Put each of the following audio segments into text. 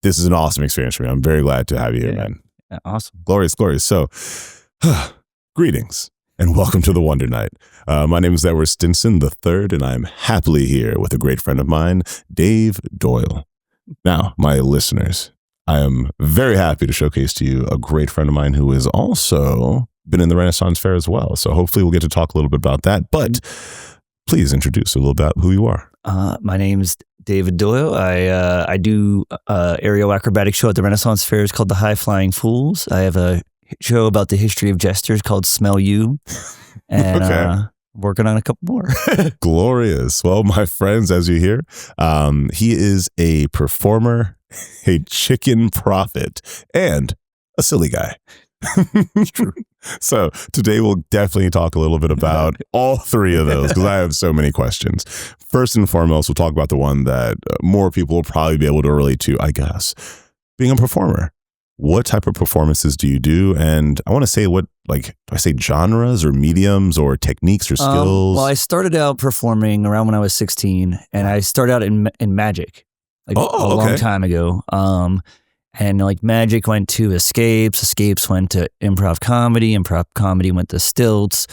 this is an awesome experience for me. I'm very glad to have you here, man. Yeah, awesome. Glorious. So, greetings and welcome to the Wonder Night. My name is Edward Stinson III, and I'm happily here with a great friend of mine, Dave Doyle. Now, my listeners, I am very happy to showcase to you a great friend of mine who has also been in the Renaissance Fair as well. So hopefully we'll get to talk a little bit about that. But please introduce a little about who you are. My name's David Doyle. I do aerial acrobatic show at the Renaissance Fair. It's called the High Flying Fools. I have a show about the history of jesters called Smell You. And working on a couple more. Glorious. Well, my friends, as you hear, he is a performer, a chicken prophet, and a silly guy. True. So today we'll definitely talk a little bit about all three of those because I have so many questions. First and foremost, we'll talk about the one that more people will probably be able to relate to, I guess, being a performer. What type of performances do you do? And I want to say do I say genres or mediums or techniques or skills? Well, I started out performing around when I was 16, and I started out in magic a long time ago. And like magic went to escapes went to improv comedy went to stilts.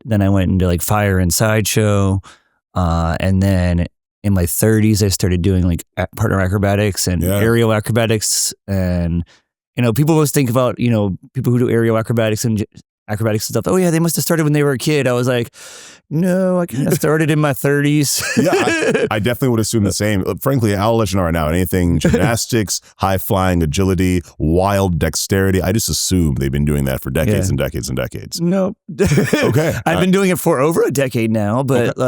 Then I went into like fire and sideshow. And then in my 30s, I started doing like partner acrobatics and aerial acrobatics. And, people always think about, people who do aerial acrobatics and stuff. Oh yeah, they must have started when they were a kid. I was like, no, I kind of started in my 30s. Yeah, I definitely would assume the same. Frankly, I'll let you know right now, anything gymnastics, high flying, agility, wild dexterity, I just assume they've been doing that for decades and decades and decades. No. Okay. I've been doing it for over a decade now, but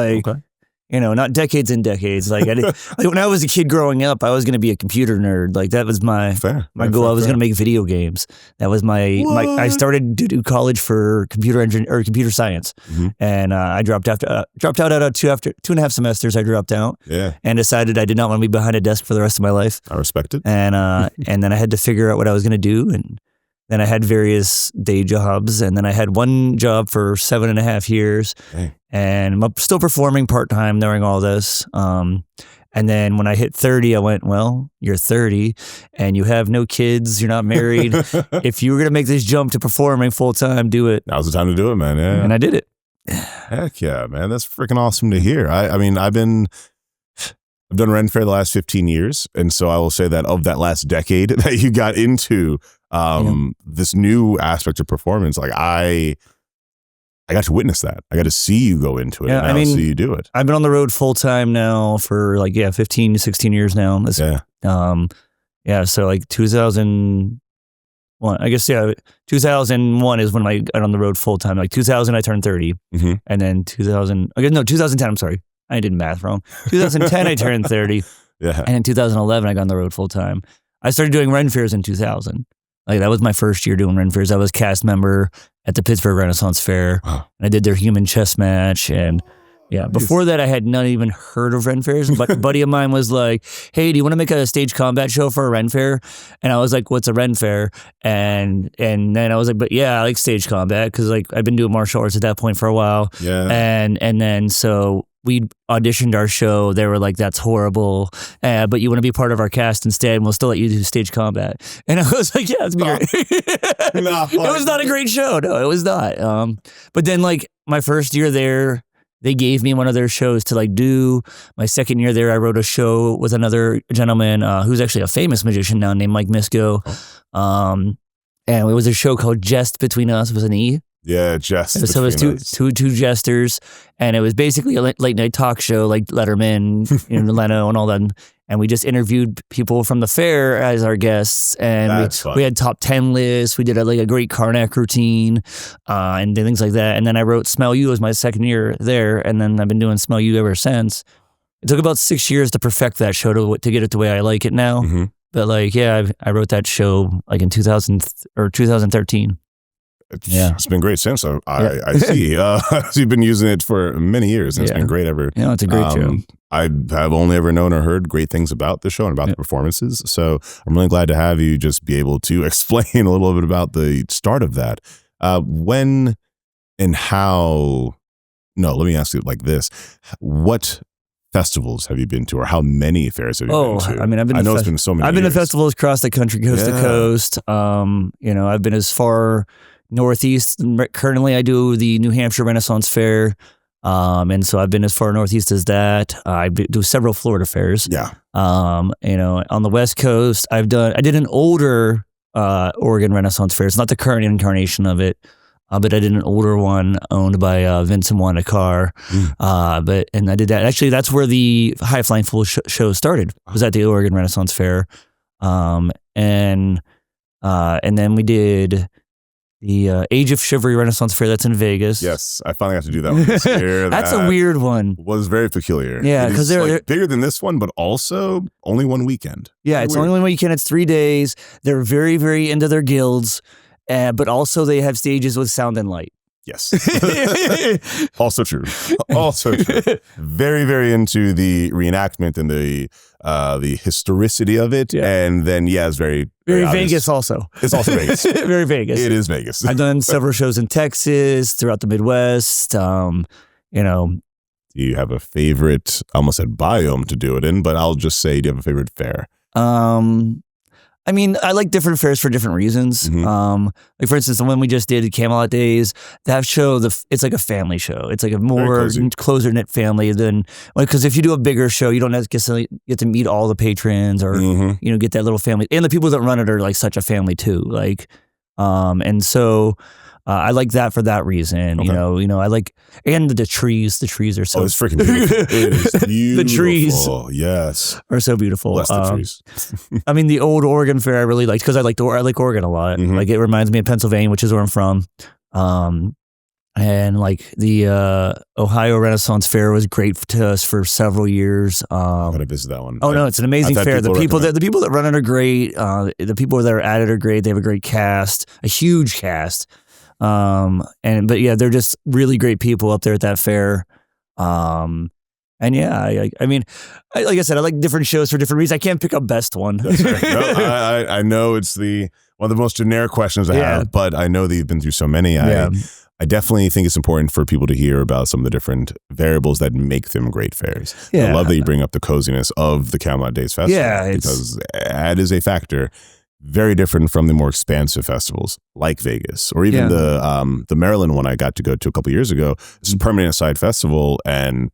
not decades and decades. Like, when I was a kid growing up, I was going to be a computer nerd. Like that was my goal. I was going to make video games. That was I started to do college for computer science, and I dropped out after 2.5 semesters. I dropped out, and decided I did not want to be behind a desk for the rest of my life. I respect it. And and then I had to figure out what I was going to do, and then I had various day jobs, and then I had one job for 7.5 years. And I'm still performing part-time during all this. And then when I hit 30, I went, well, you're 30 and you have no kids, you're not married. If you were going to make this jump to performing full-time, do it. Now's the time to do it, man. Yeah. And I did it. Heck yeah, man. That's freaking awesome to hear. I mean, I've done Ren Fair the last 15 years. And so I will say that of that last decade that you got into this new aspect of performance, like I got to witness that. I got to see you go into it. And see you do it. I've been on the road full time now for 15 to 16 years now. So like 2001, I guess, 2001 is when I got on the road full time. Like 2000, I turned 30. And then 2010, I'm sorry. I did math wrong. 2010, I turned 30. And in 2011, I got on the road full time. I started doing Ren Fairs in 2000. Like that was my first year doing Ren Fairs. I was cast member at the Pittsburgh Renaissance Fair. Wow. And I did their human chess match. And before that, I had not even heard of Ren Fairs. But a buddy of mine was like, hey, do you want to make a stage combat show for a Ren Fair? And I was like, what's a Ren Fair? And then I was like, but yeah, I like stage combat because like I've been doing martial arts at that point for a while. Yeah. And then so we auditioned our show. They were like, that's horrible, but you want to be part of our cast instead, and we'll still let you do stage combat. And I was like, yeah, it's great. It was not a great show. No, it was not. But then like my first year there, they gave me one of their shows to like do. My second year there, I wrote a show with another gentleman who's actually a famous magician now named Mike Misko. And it was a show called Jest Between Us with an E. Yeah, Jest. So it was two jesters, and it was basically a late night talk show like Letterman, Leno, and all that. And we just interviewed people from the fair as our guests, and we had top 10 lists. We did a great Karnak routine, and things like that. And then I wrote Smell You as my second year there, and then I've been doing Smell You ever since. It took about 6 years to perfect that show to get it the way I like it now. But I wrote that show like in 2013. It's been great since. I see. You've been using it for many years, and it's been great ever. Yeah, it's a great show. I have only ever known or heard great things about the show and about the performances. So I'm really glad to have you just be able to explain a little bit about the start of that. When and how? No, let me ask you like this: what festivals have you been to, or how many fairs have you been to? I mean, I know it's been so many. I've been to festivals across the country, coast to coast. I've been as far northeast. Currently, I do the New Hampshire Renaissance Fair. And so I've been as far northeast as that. I do several Florida fairs. Yeah. On the West Coast, I did an older Oregon Renaissance Fair. It's not the current incarnation of it, but I did an older one owned by Vince and Wanda Carr. And I did that. Actually, that's where the High Flying Fool show started. Was at the Oregon Renaissance Fair, and then we did the Age of Chivalry Renaissance Fair. That's in Vegas. Yes, I finally got to do that one this year. That's a weird one. Was very peculiar. Yeah, because they're bigger than this one, but also only one weekend. Yeah, it's only one weekend. It's 3 days. They're very, very into their guilds, but also they have stages with sound and light. Yes. Also true. Also true. Very, very into the reenactment and the historicity of it. Yeah. And then, it's very Vegas also. It's also Vegas. Very Vegas. It is Vegas. I've done several shows in Texas, throughout the Midwest. Do you have a favorite, I almost said biome to do it in, but I'll just say, do you have a favorite fair? I mean, I like different fairs for different reasons. Like for instance, the one we just did, Camelot Days, that show, it's like a family show. It's like a more closer knit family than, because if you do a bigger show, you don't necessarily get to meet all the patrons or, get that little family. And the people that run it are like such a family too. And so I like that for that reason. Okay. I like, and the trees. The trees are so. Oh, it's freaking beautiful. It is beautiful. The trees, yes, are so beautiful. Bless the trees. I mean, the old Oregon Fair I really liked because I like Oregon a lot. Like it reminds me of Pennsylvania, which is where I'm from. And like the Ohio Renaissance Fair was great to us for several years. I'm gonna visit that one. Oh no, it's an amazing fair. The people that run it are great. The people that are at it are great. They have a great cast, a huge cast. But they're just really great people up there at that fair. I mean, like I said, I like different shows for different reasons. I can't pick a best one. That's right. No, I know it's one of the most generic questions I have, but I know that you've been through so many. I definitely think it's important for people to hear about some of the different variables that make them great fairs. I love that you bring up the coziness of the Camelot Days Festival because that is a factor. Very different from the more expansive festivals like Vegas or even the Maryland one I got to go to a couple years ago. It's a permanent side festival, and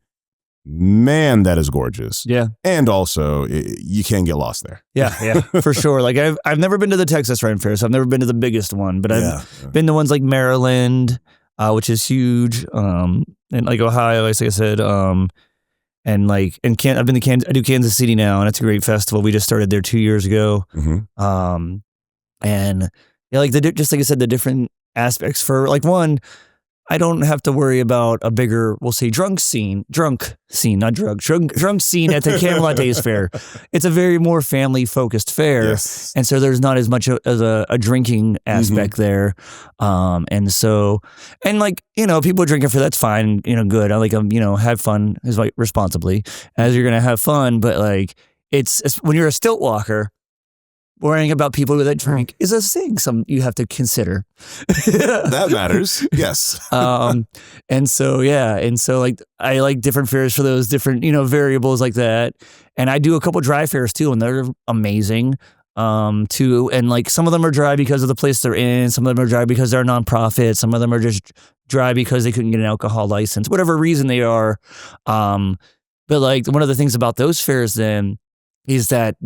man, that is gorgeous. Yeah, and also you can't get lost there. Yeah, for sure. Like I've never been to the Texas Rhine Fair, so I've never been to the biggest one, but I've been to ones like Maryland, which is huge, and like Ohio, like I said, and I've been to I do Kansas City now, and it's a great festival. We just started there 2 years ago. And just like I said, the different aspects for like one, I don't have to worry about a bigger, we'll say drunk scene at the Camelot Days Fair. It's a very more family focused fair. Yes. And so there's not as much as a drinking aspect there. People drinking for that's fine, good. I like them, have fun is like responsibly as you're going to have fun. But like, it's when you're a stilt walker, worrying about people that drink is a thing you have to consider. That matters. Yes. And so like I like different fairs for those different, variables like that. And I do a couple dry fairs too, and they're amazing. Too. And like some of them are dry because of the place they're in, some of them are dry because they're nonprofit, some of them are just dry because they couldn't get an alcohol license, whatever reason they are. But like one of the things about those fairs then is that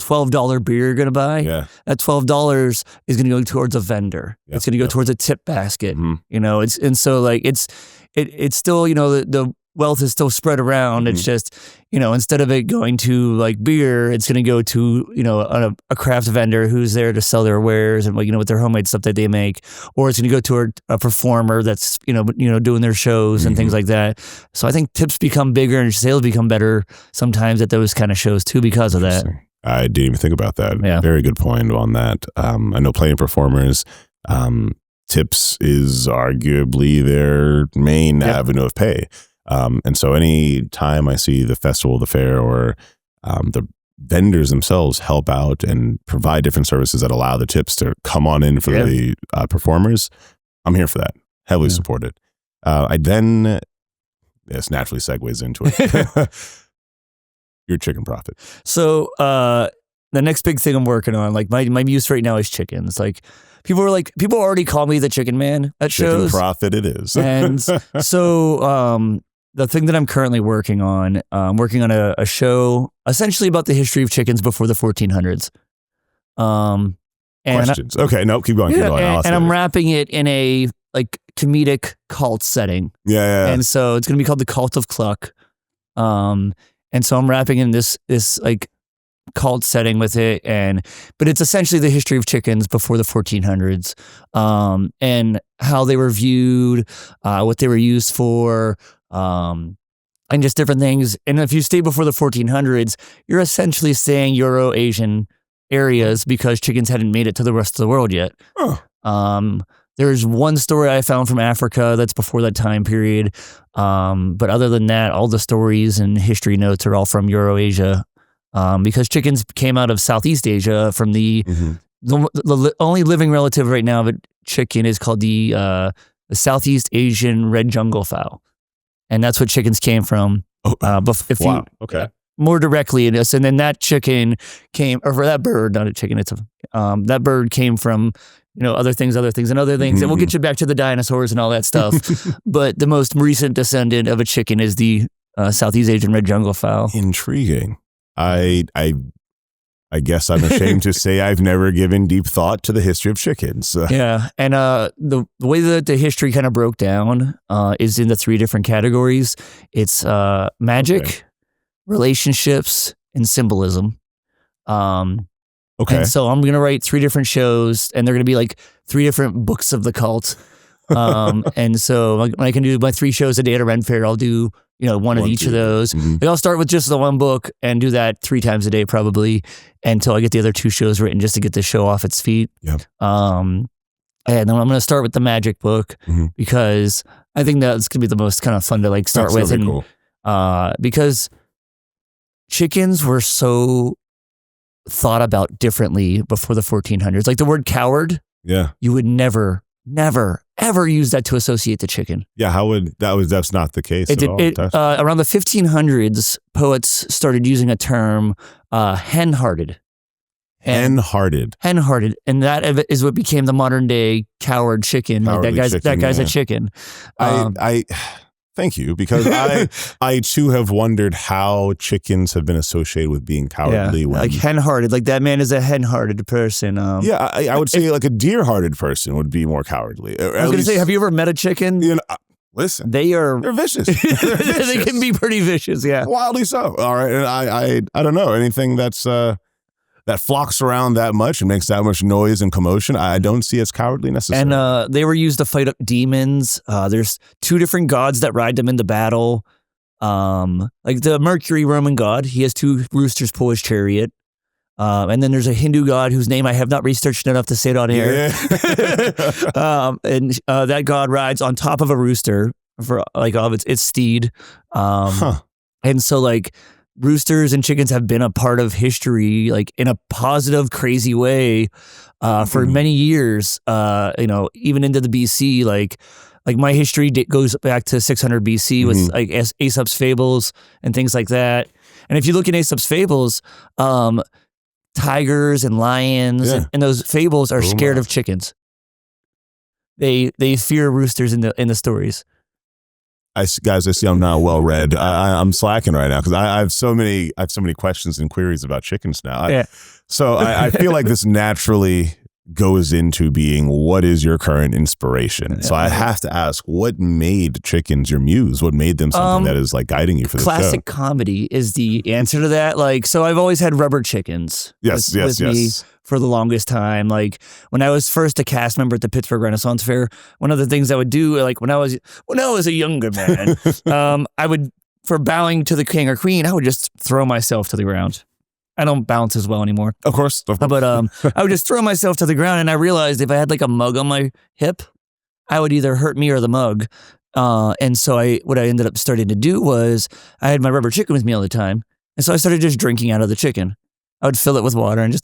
$12 beer you're going to buy, that $12 is going to go towards a vendor. It's going to go towards a tip basket, it's still, the wealth is still spread around. It's just, instead of it going to like beer, it's going to go to, a craft vendor who's there to sell their wares and with their homemade stuff that they make, or it's going to go to a performer that's, doing their shows and things like that. So I think tips become bigger and sales become better sometimes at those kind of shows too, because of that. I didn't even think about that. Yeah. Very good point on that. I know plenty of performers, tips is arguably their main avenue of pay. And so any time I see the festival, the fair, or the vendors themselves help out and provide different services that allow the tips to come on in for the performers, I'm here for that. Heavily support it. This naturally segues into it. your chicken profit? So the next big thing I'm working on, like my muse right now is chickens. Like people already call me the chicken man at Chicken shows. profit it is. And so the thing that I'm currently working on, I'm working on a show essentially about the history of chickens before the 1400s. Questions. Okay, no, keep going. Keep going. And I'm wrapping it in a like comedic cult setting. Yeah. And so it's going to be called The Cult of Cluck. And so I'm wrapping in this like cult setting with it, but it's essentially the history of chickens before the 1400s, and how they were viewed, what they were used for, and just different things. And if you stay before the 1400s, you're essentially staying Euro-Asian areas because chickens hadn't made it to the rest of the world yet. There's one story I found from Africa that's before that time period. But other than that, all the stories and history notes are all from Euro-Asia. Because chickens came out of Southeast Asia from the only living relative right now of a chicken is called the Southeast Asian red jungle fowl. And that's what chickens came from. Okay. More directly in this. And then that chicken came, or for that bird, not a chicken, that bird came from, other things, and we'll get you back to the dinosaurs and all that stuff. But the most recent descendant of a chicken is the Southeast Asian red jungle fowl. Intriguing. I guess I'm ashamed to say I've never given deep thought to the history of chickens. Yeah, and the way that the history kind of broke down is in the 3 different categories. It's magic, relationships, and symbolism. And so I'm going to write 3 different shows, and they're going to be like 3 different books of the cult. And so when I can do my 3 shows a day at a Ren Fair, I'll do one of each of those. Like I'll start with just the one book and do that 3 times a day probably until I get the other 2 shows written, just to get the show off its feet. Yep. And then I'm going to start with the magic book because I think that's going to be the most kind of fun to like start with. And cool. Because chickens were so thought about differently before the 1400s. Like the word coward, you would never, ever use that to associate the chicken. Yeah, that's not the case at all. Around the 1500s, poets started using a term, hen-hearted. Hen-hearted. And that is what became the modern day coward chicken. Like that guy's a chicken. I thank you, because I too have wondered how chickens have been associated with being cowardly. Like hen-hearted, like that man is a hen-hearted person. I would say like a deer-hearted person would be more cowardly. I was going to say, have you ever met a chicken? Listen, they're vicious. They can be pretty vicious, yeah. Wildly so. All right, and I don't know, anything that's that flocks around that much and makes that much noise and commotion, I don't see as cowardly necessarily. And they were used to fight up demons. There's 2 different gods that ride them into battle. Like the Mercury Roman god, he has 2 roosters pull his chariot. And then there's a Hindu god whose name I have not researched enough to say it on air. And that god rides on top of a rooster for like of its steed. And so like roosters and chickens have been a part of history, like in a positive, crazy way, for many years. Even into the BC, like my history goes back to 600 BC with like Aesop's fables and things like that. And if you look in Aesop's fables, tigers and lions and those fables are scared of chickens. They fear roosters in the stories. Guys, I see I'm not well read. I'm slacking right now because I have so many questions and queries about chickens now. So I feel like this naturally goes into being, what is your current inspiration? So I have to ask, what made chickens your muse? What made them something that is like guiding you for the show? Classic comedy is the answer to that. Like, so I've always had rubber chickens. Yes. Me for the longest time. Like when I was first a cast member at the Pittsburgh Renaissance Fair, one of the things I would do, like when I was a younger man, I would, for bowing to the king or queen, I would just throw myself to the ground. I don't bounce as well anymore. Of course. But I would just throw myself to the ground, and I realized if I had like a mug on my hip, I would either hurt me or the mug. And so what I ended up starting to do was I had my rubber chicken with me all the time. And so I started just drinking out of the chicken. I would fill it with water and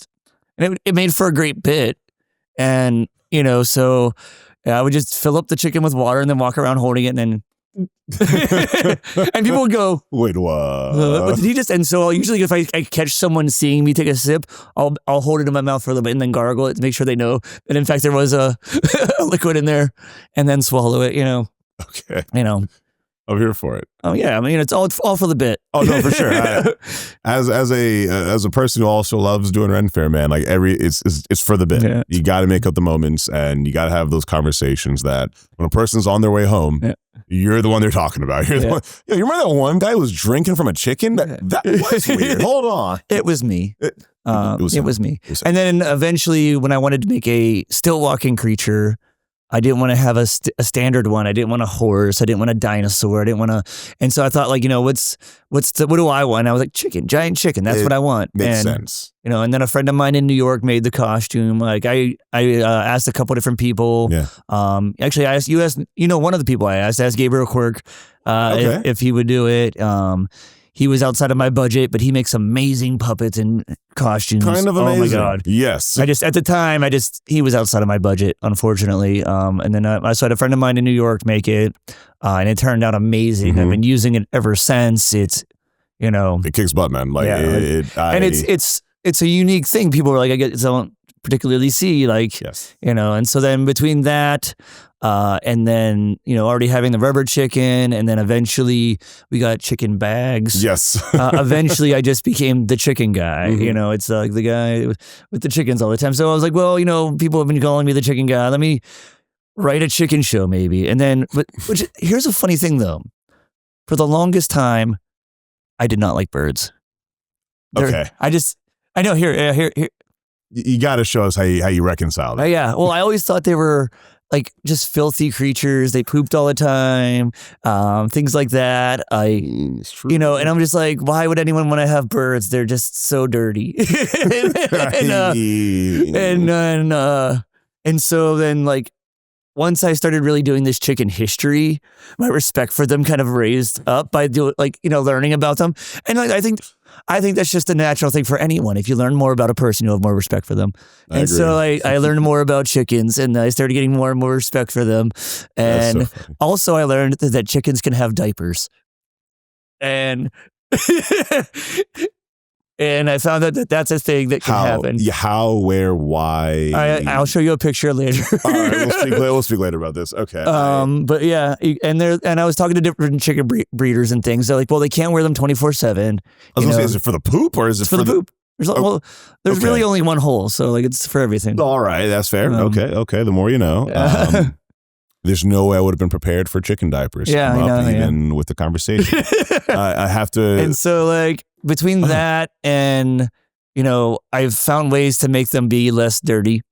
it made for a great bit. And, so I would just fill up the chicken with water and then walk around holding it and then And people would go, wait, what what? did he just? And so usually if I catch someone seeing me take a sip, I'll hold it in my mouth for a little bit and then gargle it to make sure they know that in fact there was a liquid in there, and then swallow it. Okay. I'm here for it. Oh yeah, I mean it's all for the bit. Oh no, for sure. As a person who also loves doing Ren Fair, man, like it's for the bit. Yeah. You got to make up the moments, and you got to have those conversations that when a person's on their way home, you're the one they're talking about. You're the one. Yeah, you remember that one guy who was drinking from a chicken? That was weird. Hold on. It was me. It was me. It was and then eventually, when I wanted to make a still walking creature, I didn't want to have a standard one. I didn't want a horse. I didn't want a dinosaur. I didn't want to. And so I thought, like, what do I want? And I was like, chicken, giant chicken. That's what I want. Makes sense. And then a friend of mine in New York made the costume. Like I asked a couple different people. Yeah. Actually, I asked one of the people I asked Gabriel Quirk, if he would do it. He was outside of my budget, but he makes amazing puppets and costumes. Kind of amazing. Oh my God. Yes. At the time, he was outside of my budget, unfortunately. And then I saw a friend of mine in New York make it, and it turned out amazing. Mm-hmm. I've been using it ever since. It's, it kicks butt, man. Like, and it's a unique thing. People are like, I don't particularly see, like, yes. And so then between that, and then, already having the rubber chicken, and then eventually we got chicken bags. Yes. Eventually I just became the chicken guy. Mm-hmm. It's like the guy with the chickens all the time. So I was like, well, people have been calling me the chicken guy. Let me write a chicken show maybe. And then, which here's a funny thing though. For the longest time, I did not like birds. Okay. I know here. You got to show us how you reconcile that. Yeah. Well, I always thought they were like just filthy creatures. They pooped all the time, things like that. And I'm just like, why would anyone want to have birds? They're just so dirty. And so then, like, once I started really doing this chicken history, my respect for them kind of raised up by learning about them. And I think that's just a natural thing for anyone. If you learn more about a person, you have more respect for them. And so I learned more about chickens, and I started getting more and more respect for them. And also I learned that chickens can have diapers. And and I found out that that's a thing that can happen. How, where, why? I'll show you a picture later. All right, we'll speak later about this. Okay. But yeah, and I was talking to different chicken breeders and things. They're like, well, they can't wear them 24/7. I was going to say, is it for the poop or is it for the poop? There's really only one hole, so like it's for everything. All right, that's fair. Okay. The more you know. There's no way I would have been prepared for chicken diapers. Even with the conversation. I have to. And so, like, between that and, I've found ways to make them be less dirty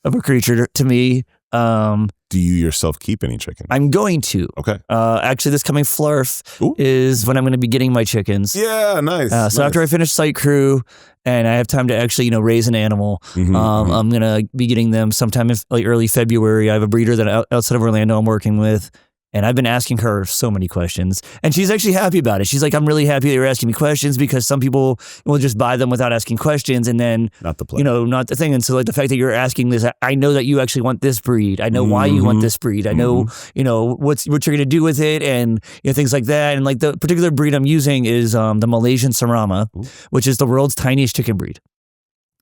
of a creature to me. Do you yourself keep any chicken? I'm going to. Okay. Actually, this coming Flurf is when I'm going to be getting my chickens. Yeah, nice. So after I finish Site Crew and I have time to actually, raise an animal, I'm going to be getting them sometime in like early February. I have a breeder that outside of Orlando I'm working with. And I've been asking her so many questions, and she's actually happy about it. She's like, I'm really happy that you're asking me questions, because some people will just buy them without asking questions, and then, not the play. Not the thing. And so, like, the fact that you're asking this, I know that you actually want this breed. I know why you want this breed. I know, what you're going to do with it, and things like that. And like the particular breed I'm using is the Malaysian Sarama, which is the world's tiniest chicken breed.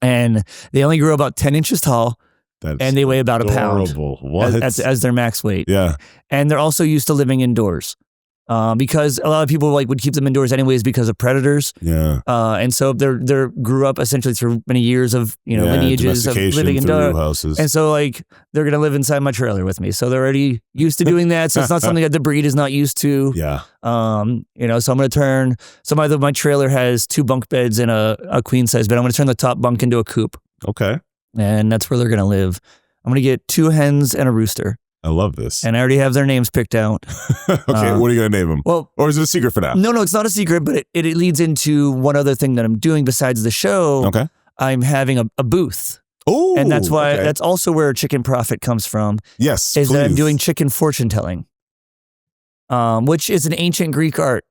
And they only grow about 10 inches tall. And they weigh about adorable. a pound as their max weight. Yeah. And they're also used to living indoors, because a lot of people would keep them indoors anyways because of predators. Yeah. And so they grew up essentially through many years of lineages of living indoors. Houses. And so they're going to live inside my trailer with me. So they're already used to doing that. So it's not something that the breed is not used to. Yeah. So I'm going to turn my trailer has 2 bunk beds and a queen size bed. I'm going to turn the top bunk into a coop. Okay. And that's where they're going to live. I'm going to get 2 hens and a rooster. I love this. And I already have their names picked out. Okay, what are you going to name them? Well, or is it a secret for now? No, it's not a secret, but it leads into one other thing that I'm doing besides the show. Okay. I'm having a booth. Oh, and that's why that's also where Chicken Profit comes from. Yes, is that I'm doing chicken fortune telling, which is an ancient Greek art.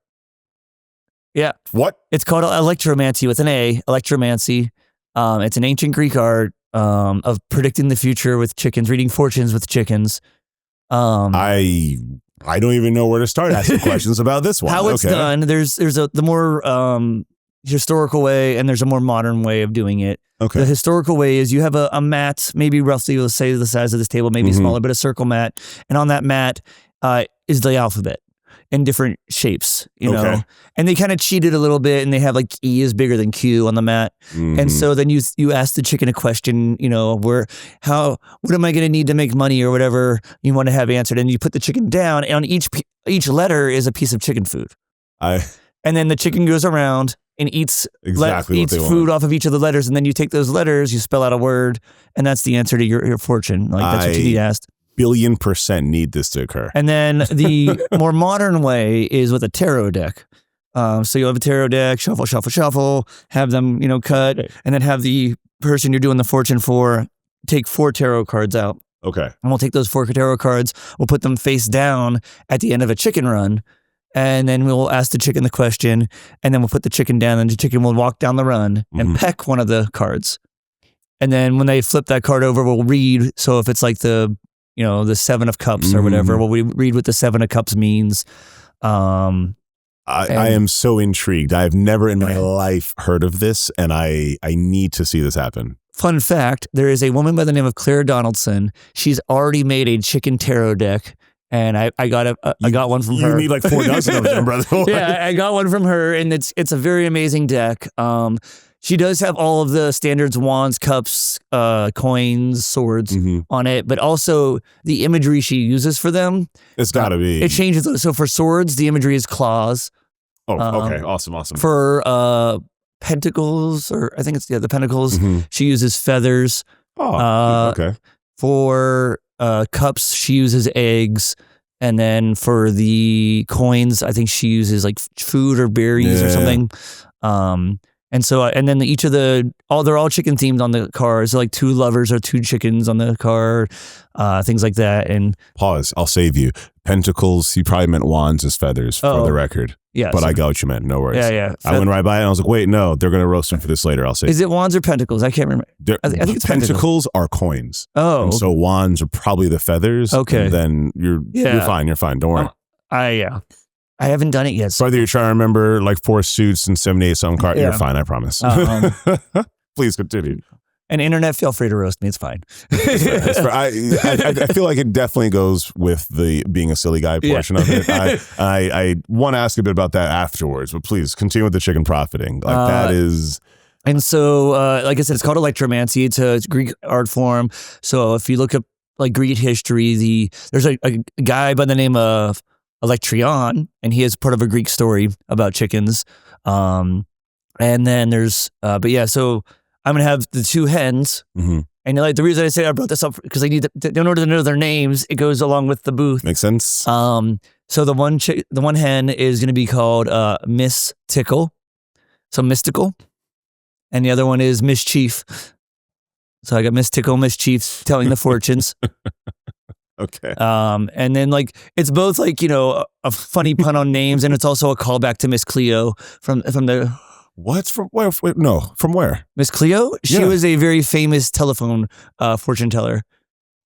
Yeah. What? It's called electromancy with an A. Electromancy. It's an ancient Greek art of predicting the future with chickens, reading fortunes with chickens. I I don't even know where to start asking questions about this one. How it's done, there's the more historical way, and there's a more modern way of doing it. Okay. The historical way is you have a mat, maybe roughly, let's say the size of this table, maybe smaller, but a circle mat. And on that mat is the alphabet in different shapes, you know. And they kind of cheated a little bit, and they have like E is bigger than Q on the mat. And so then you ask the chicken a question, you know, what am I going to need to make money or whatever you want to have answered. And you put the chicken down, and on each letter is a piece of chicken food. And then the chicken goes around and eats food off of each of the letters. And then you take those letters, you spell out a word, and that's the answer to your fortune. Like that's what you need asked. Billion% need this to occur. And then the more modern way is with a tarot deck. So you'll have a tarot deck, shuffle, shuffle, shuffle, have them, you know, cut, and then have the person you're doing the fortune for take 4 tarot cards out. Okay. And we'll take those 4 tarot cards, we'll put them face down at the end of a chicken run, and then we'll ask the chicken the question, and then we'll put the chicken down, and the chicken will walk down the run and peck one of the cards. And then when they flip that card over, we'll read. So if it's like the 7 of cups or whatever, well, we read what the 7 of cups means. I am so intrigued. I've never in my life heard of this, and I need to see this happen. Fun fact, there is a woman by the name of Claire Donaldson. She's already made a chicken tarot deck, and I got one from her. You need like 4 dozen of them, brother. Yeah, I got one from her, and it's a very amazing deck. She does have all of the standards, wands, cups, coins, swords on it, but also the imagery she uses for them. It's got to be. It changes. So for swords, the imagery is claws. Oh, okay. Awesome. For pentacles, or I think it's the pentacles, she uses feathers. Oh, okay. For cups, she uses eggs. And then for the coins, I think she uses like food or berries or something. And so, and then each of they're all chicken themed on the cars. So like 2 lovers or 2 chickens on the car, things like that. And pause. I'll save you. Pentacles. You probably meant wands as feathers for the record. Yeah, but I got what you meant. No worries. Yeah. I went right by it and I was like, wait, no, they're going to roast him for this later. I'll say. Is it wands or pentacles? I can't remember. I think it's pentacles are coins. Oh, and so wands are probably the feathers. Okay, and then you're fine. You're fine. Don't worry. I haven't done it yet. So whether you're trying to remember like 4 suits and 78 some cars, you're fine. I promise. Please continue. And internet, feel free to roast me. It's fine. I feel like it definitely goes with the being a silly guy portion of it. I want to ask a bit about that afterwards, but please continue with the chicken profiting. Like that is. And so, like I said, it's called electromancy. It's a Greek art form. So if you look up like Greek history, there's a guy by the name of Electrion, and he is part of a Greek story about chickens. And then there's, so I'm going to have the 2 hens. And like the reason I say I brought this up, because I need in order to know their names, it goes along with the booth. Makes sense. So the one hen is going to be called Miss Tickle. So mystical. And the other one is Mischief. So I got Miss Tickle, Mischief telling the fortunes. Okay. And then like it's both like, you know, a funny pun on names, and it's also a callback to Miss Cleo from the. What's from where? No, from where? Miss Cleo? She was a very famous telephone fortune teller.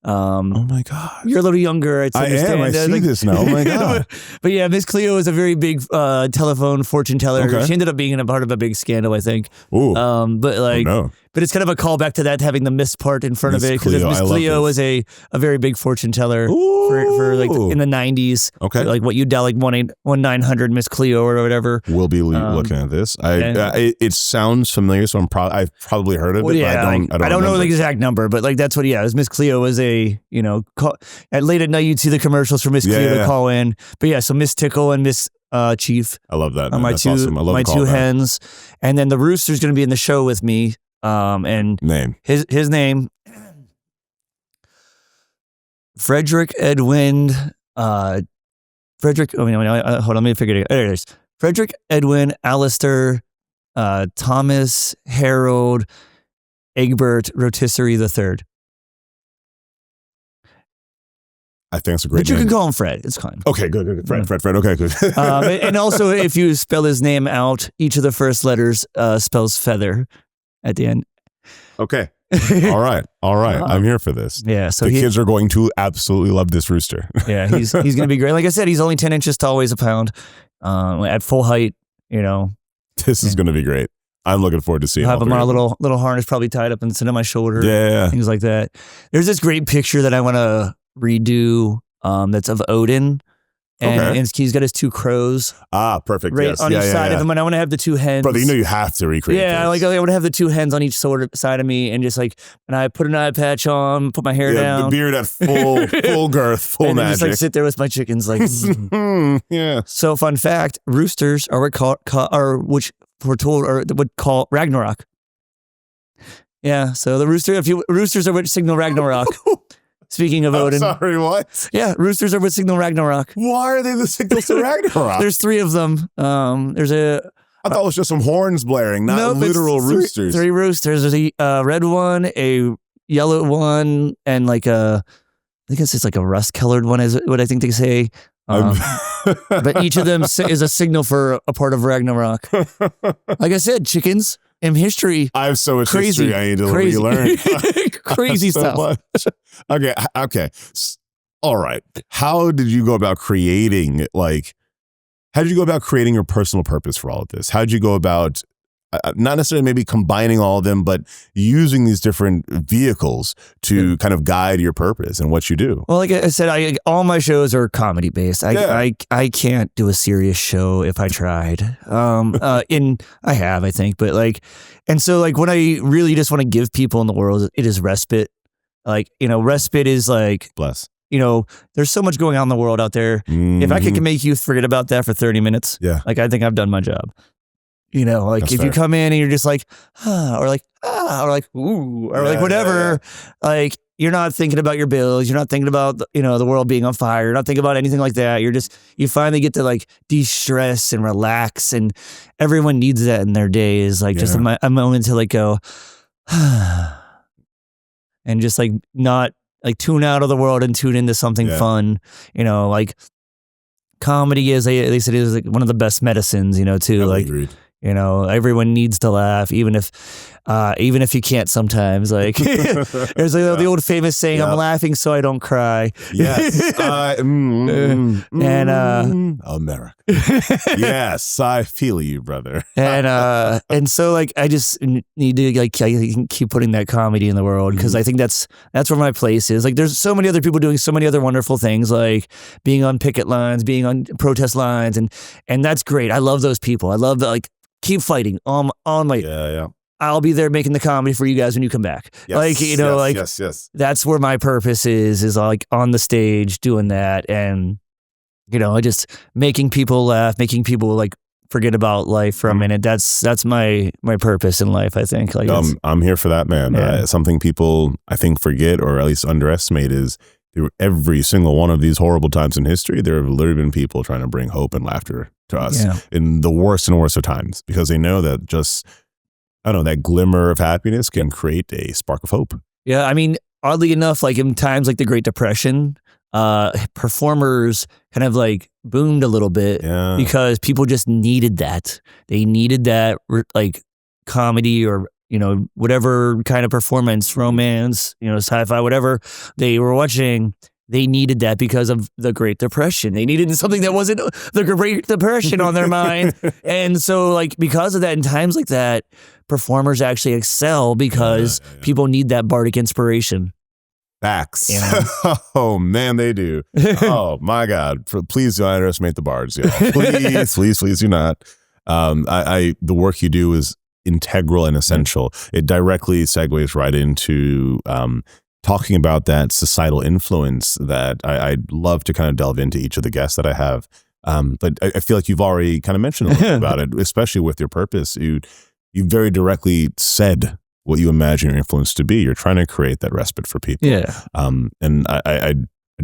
Oh my God. You're a little younger. I am. I see this now. Oh my God. But yeah, Miss Cleo is a very big telephone fortune teller. Okay. She ended up being a part of a big scandal, I think. Ooh. But like, but it's kind of a callback to that, having the Miss part in front of it, because Miss Cleo was a very big fortune teller for like in the 90s. Okay. Like what you dial like 1-900 Miss Cleo or whatever. We'll be looking at this. It sounds familiar, so I've probably heard of it. Yeah, but I don't know the exact number, but like that's what. Yeah, Miss Cleo was at late at night you'd see the commercials for Miss Cleo to call in. But yeah, so Miss Tickle and Miss Chief. I love that. That's awesome. I love my 2 hens, and then the rooster's going to be in the show with me. And his name, Frederick Edwin. Frederick. Hold on, let me figure it out. There it is. Frederick Edwin Alistair Thomas Harold Egbert Rotisserie III. I think it's a great name. But you can call him Fred. It's fine. Okay, good. Fred. Okay, good. And also, if you spell his name out, each of the first letters spells feather at the end. Okay. All right. I'm here for this. Yeah. So the kids are going to absolutely love this rooster. Yeah, he's going to be great. Like I said, he's only 10 inches tall, weighs a pound, at full height. This is going to be great. I'm looking forward to seeing. I'll have him on a little harness, probably tied up and sit on my shoulder. Yeah, things like that. There's this great picture that I want to redo. That's of Odin. And he's got his 2 crows. Perfect. Right on each side of him. And I want to have the 2 hens. Brother, you have to recreate this. I want to have the 2 hens on each side of me and just and I put an eye patch on, put my hair down. The beard at full girth, full and magic. Just sit there with my chickens Yeah. So fun fact, roosters are which we're told would call Ragnarok. Yeah, so the roosters are what signal Ragnarok. Speaking of Odin. Sorry, what? Yeah, roosters are what signal Ragnarok. Why are they the signals to Ragnarok? There's 3 of them. I thought it was just some horns blaring, not literal roosters. 3 roosters. There's a red one, a yellow one, and I think it's just a rust-colored one is what I think they say. But each of them is a signal for a part of Ragnarok. Like I said, chickens in history. I have so much history I need to relearn. Crazy stuff. Much. Okay. All right. How did you go about creating, your personal purpose for all of this? How did you go about, not necessarily maybe combining all of them, but using these different vehicles to kind of guide your purpose and what you do? Well, like I said, all my shows are comedy based. I can't do a serious show if I tried. I think, but and so when I really just want to give people in the world, it is respite. Respite is bless. There's so much going on in the world out there. Mm-hmm. If I could make you forget about that for 30 minutes, I think I've done my job. That's if fair. You come in and you're just or ooh, or whatever, you're not thinking about your bills. You're not thinking about, the world being on fire. You're not thinking about anything like that. You finally get to de-stress and relax, and everyone needs that in their day is just a moment to go, and just not tune out of the world and tune into something fun, comedy is, they said, is one of the best medicines, too. Agreed. Everyone needs to laugh, even if you can't sometimes. There's the old famous saying, I'm laughing so I don't cry. Yes. America. Yes, I feel you, brother. and so I just need to keep putting that comedy in the world, because I think that's where my place is. There's so many other people doing so many other wonderful things, being on picket lines, being on protest lines, and that's great. I love those people. I love keep fighting on my I'll be there making the comedy for you guys when you come back. Yes, yes. That's where my purpose is on the stage doing that, and just making people laugh, making people forget about life for a minute. That's my purpose in life, I think. I'm here for that, man. Yeah. Something people I think forget, or at least underestimate, is through every single one of these horrible times in history, there have literally been people trying to bring hope and laughter to us in the worst and worst of times, because they know that that glimmer of happiness can create a spark of hope. Yeah, I mean, oddly enough, in times like the Great Depression, performers kind of boomed a little bit because people just needed that. They needed that comedy or whatever kind of performance, romance, sci-fi, whatever they were watching. They needed that because of the Great Depression. They needed something that wasn't the Great Depression on their mind. And so because of that, in times like that, performers actually excel because people need that bardic inspiration. Facts. Oh man, they do. Oh my God. Please don't underestimate the bards. Please do not. The work you do is integral and essential. It directly segues right into talking about that societal influence that I'd love to kind of delve into each of the guests that I have. But I feel like you've already kind of mentioned a little bit about it, especially with your purpose. You very directly said what you imagine your influence to be. You're trying to create that respite for people. Yeah. And I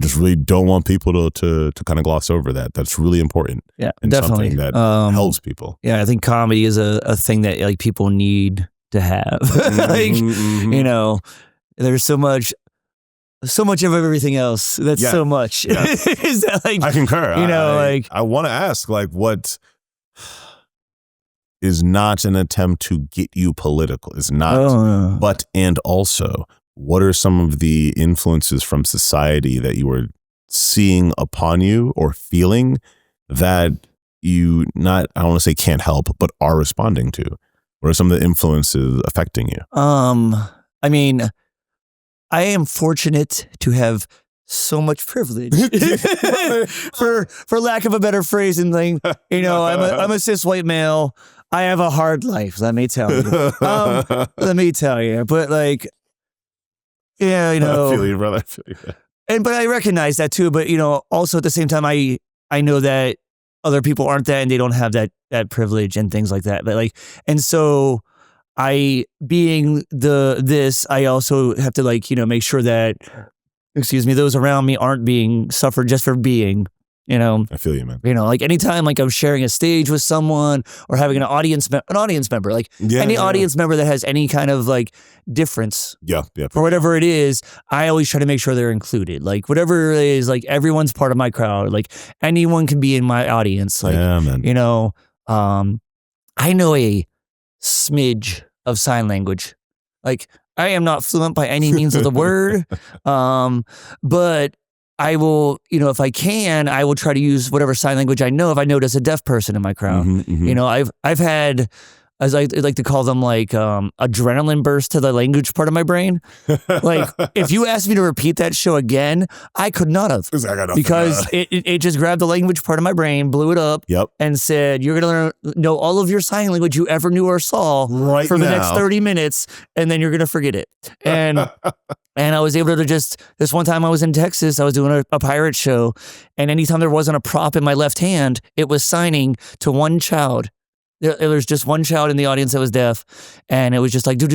just really don't want people to kind of gloss over that. That's really important. Yeah, and definitely. Something that helps people. Yeah, I think comedy is a thing that people need to have. There's so much of everything else. That's so much. Yeah. Is that I concur. I I want to ask what is not an attempt to get you political. It's not. But, and also, what are some of the influences from society that you were seeing upon you or feeling that you I don't want to say can't help, but are responding to? What are some of the influences affecting you? I mean, I am fortunate to have so much privilege, for lack of a better phrasing thing. You know, I'm a cis white male. I have a hard life, let me tell you. Let me tell you. But like, yeah, you know. I feel you, brother. I feel you. But I recognize that too. But, you know, also at the same time, I know that other people aren't that and they don't have that privilege and things like that. But like, and so I also have to like, you know, make sure that, those around me aren't being suffered just for being, you know. I feel you, man. You know, like anytime like I'm sharing a stage with someone or having an audience member, like audience member that has any kind of like difference for whatever it is, I always try to make sure they're included. Like whatever it is, like everyone's part of my crowd. Like anyone can be in my audience. Like, man. You know, I know a smidge of sign language. Like I am not fluent by any means of the word, but I will, you know, if I can, I will try to use whatever sign language I know if I notice a deaf person in my crowd. You know, I've had, as I like to call them, like adrenaline burst to the language part of my brain. Like if you asked me to repeat that show again, I could not have, because it just grabbed the language part of my brain, blew it up, and said, "You're gonna know all of your sign language you ever knew or saw for the next 30 minutes, and then you're gonna forget it." And and I was able to just, this one time I was in Texas, I was doing a pirate show, and anytime there wasn't a prop in my left hand, it was signing to one child. There was just one child in the audience that was deaf, and it was just like do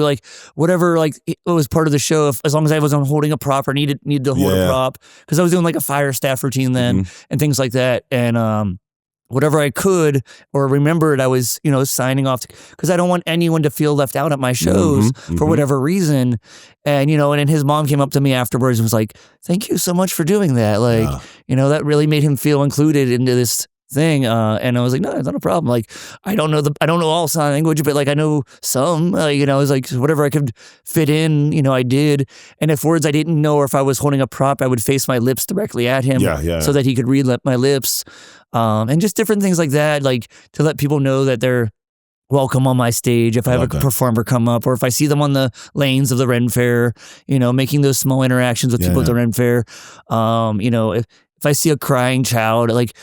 like whatever, like it was part of the show. As long as I wasn't holding a prop or needed to hold a prop, because I was doing like a fire staff routine then and things like that, and whatever I could or remembered, I was, you know, signing off, because I don't want anyone to feel left out at my shows for whatever reason. And, you know, and his mom came up to me afterwards and was like, "Thank you so much for doing that." Like, you know, that really made him feel included into this thing. And I was like, "No, it's not a problem. Like, I don't know all sign language, but like, I know some, you know." I was like, whatever I could fit in, you know, I did. And if words I didn't know, or if I was holding a prop, I would face my lips directly at him so that he could read my lips. And just different things like that, like to let people know that they're welcome on my stage if I have a performer come up, or if I see them on the lanes of the Ren Fair, you know, making those small interactions with people at the Ren Fair. You know, if I see a crying child, like,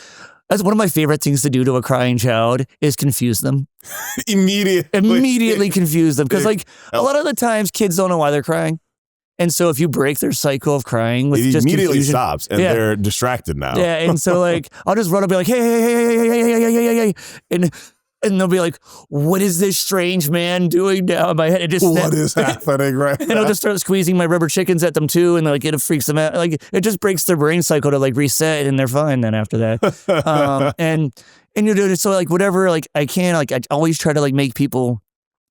that's one of my favorite things to do to a crying child is confuse them. Immediately confuse them. Because like a lot of the times kids don't know why they're crying. And so if you break their cycle of crying with just immediately confusion, stops and they're distracted now. Yeah. And so like I'll just run up and be like, hey. And they'll be like, "What is this strange man doing now?" In my head, what is happening right now? And I'll just start squeezing my rubber chickens at them too, and like it freaks them out. Like it just breaks their brain cycle to like reset, and they're fine then after that. And you do it so like whatever like I can, like I always try to like make people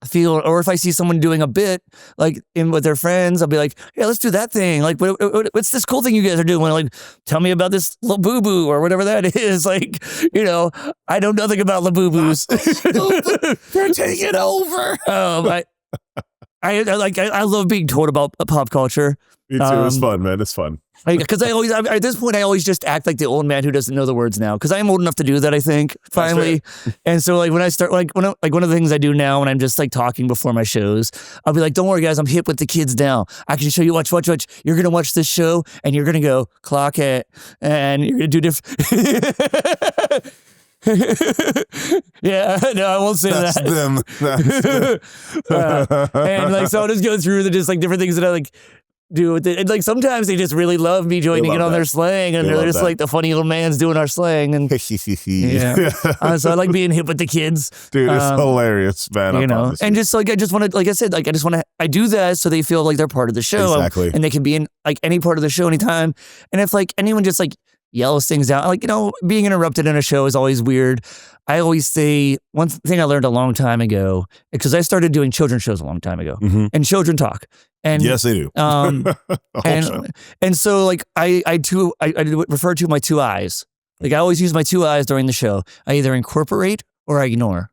feel, or if I see someone doing a bit like in with their friends, I'll be like, "Yeah, let's do that thing. Like, what's this cool thing you guys are doing? Like, tell me about this Labubu or whatever that is." Like, you know, I know nothing about Labubus. They're taking over. I love being told about pop culture. Me too. It's fun, man. It's fun. Because at this point, I always just act like the old man who doesn't know the words now. Because I'm old enough to do that, I think, finally. And so, like, when I start, like one of the things I do now when I'm just like talking before my shows, I'll be like, "Don't worry, guys, I'm hip with the kids now. I can show you. Watch. You're gonna watch this show, and you're gonna go clock it, and you're gonna do different." Yeah, no, I won't say That's that. them. And like, so I'll just go through the just like different things that I like do with it. And like sometimes they just really love me joining in on their slang, and they're just like the funny little man's doing our slang. And so I like being hip with the kids. Dude, it's hilarious, man. You know, and just like I just want to, like I said, like I do that so they feel like they're part of the show, exactly, and they can be in like any part of the show anytime. And if like anyone just like yells things out, like, you know, being interrupted in a show is always weird. I always say one thing I learned a long time ago, because I started doing children's shows a long time ago, and children talk. And yes, they do. And so like I refer to my two eyes. Like I always use my two eyes during the show. I either incorporate or I ignore.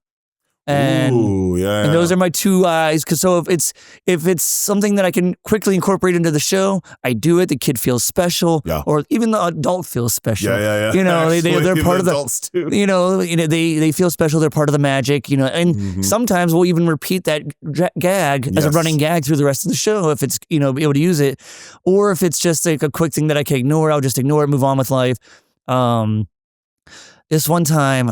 And, Ooh, yeah. and those are my two eyes. Cause so if it's something that I can quickly incorporate into the show, I do it. The kid feels special, or even the adult feels special. Yeah. You know, they're part of adults too. You know, they feel special. They're part of the magic. You know, and sometimes we'll even repeat that gag as a running gag through the rest of the show if it's be able to use it, or if it's just like a quick thing that I can ignore, I'll just ignore it, move on with life. This one time,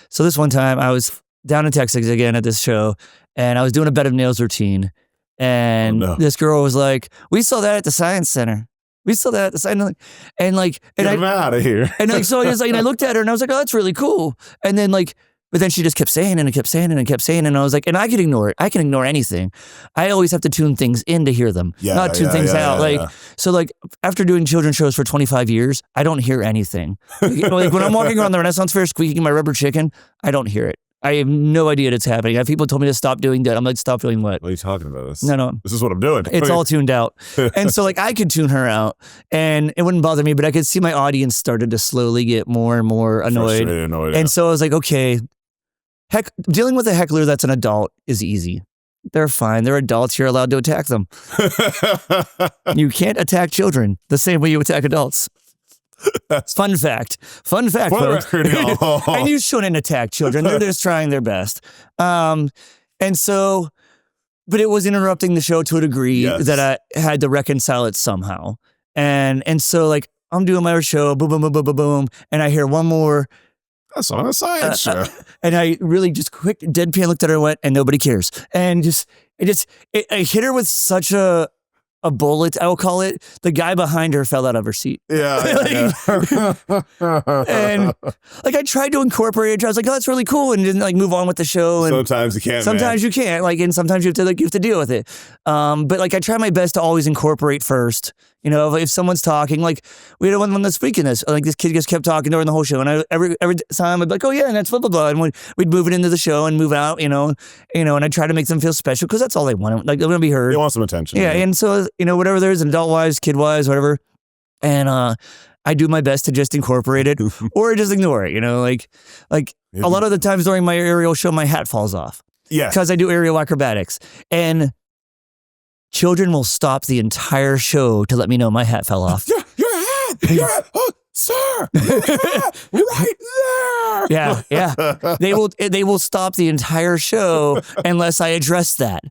this one time I was down in Texas again at this show, and I was doing a bed of nails routine, and this girl was like, "We saw that at the Science Center. We saw that at the Science," and get him out of here. And so I was like, and I looked at her, and I was like, "Oh, that's really cool." And then but then she just kept saying and kept saying and kept saying, and I was like, and I can ignore it. I can ignore anything. I always have to tune things in to hear them, not tune things out. So after doing children's shows for 25 years, I don't hear anything. Like when I'm walking around the Renaissance Fair squeaking my rubber chicken, I don't hear it. I have no idea that's happening. I have people told me to stop doing that. I'm like, stop doing what? What are you talking about? No. This is what I'm doing. It's all tuned out. And so I could tune her out and it wouldn't bother me, but I could see my audience started to slowly get more and more annoyed. And so I was like, okay, dealing with a heckler that's an adult is easy. They're fine. They're adults. You're allowed to attack them. You can't attack children the same way you attack adults. Fun fact, folks. And you shouldn't attack children. They're just trying their best. And so, but it was interrupting the show to a degree that I had to reconcile it somehow. And so I'm doing my show, boom, boom, boom, boom, boom, boom, and I hear one more. That's on a science show. And I really just quick deadpan looked at her and went, and nobody cares. And I hit her with such a bullet, I will call it. The guy behind her fell out of her seat. Yeah. And I tried to incorporate it. I was like, oh, that's really cool. And didn't move on with the show. And sometimes you can't. Sometimes you can't. And sometimes you have to deal with it. But I try my best to always incorporate first. If someone's talking, we had one that's speaking this. This kid just kept talking during the whole show, and I every time I'd be like, oh yeah, and that's blah blah blah, and we'd move it into the show and move out, and I try to make them feel special because that's all they want. They want to be heard. They want some attention. Yeah, and so whatever there is, adult wise, kid wise, whatever, and I do my best to just incorporate it or just ignore it. A lot of the times during my aerial show, my hat falls off. Yeah, because I do aerial acrobatics and. Children will stop the entire show to let me know my hat fell off. Your hat, oh, sir, your hat, right there. Yeah. They will stop the entire show unless I address that.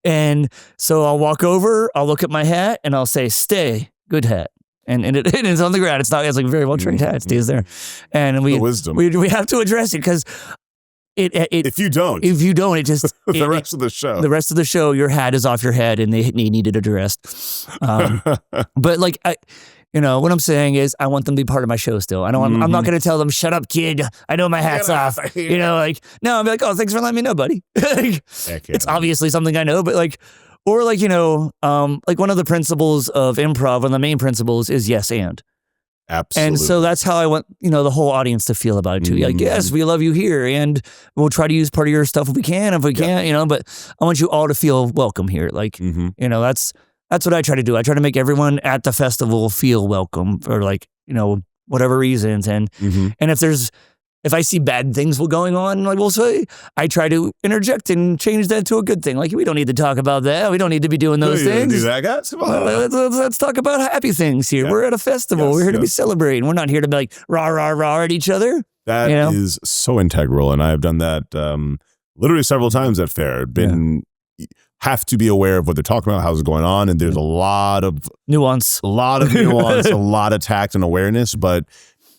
And so I'll walk over, I'll look at my hat, and I'll say, "Stay, good hat." And it's on the ground. It's a very well trained hat. It stays there. And we have to address it because. If you don't, it just the rest of the show, your hat is off your head, and they need it addressed. But what I'm saying is, I want them to be part of my show still. I'm not going to tell them, "Shut up, kid. I know my hat's off." No, I'm like, "Oh, thanks for letting me know, buddy." It's obviously something I know, but one of the principles of improv, one of the main principles is yes and. Absolutely. And so that's how I want, the whole audience to feel about it too. Yes, we love you here, and we'll try to use part of your stuff if we can. If we can't, but I want you all to feel welcome here. That's what I try to do. I try to make everyone at the festival feel welcome for whatever reasons. And if I see bad things going on, we'll say, I try to interject and change that to a good thing. We don't need to talk about that. We don't need to be doing those things. Do that, guys? Come on. Let's talk about happy things here. Yeah. We're at a festival. We're here to be celebrating. We're not here to be rah, rah, rah at each other. That is so integral. And I've done that literally several times at fair. Have to be aware of what they're talking about, how's it going on. And there's a lot of nuance, a lot of tact and awareness, but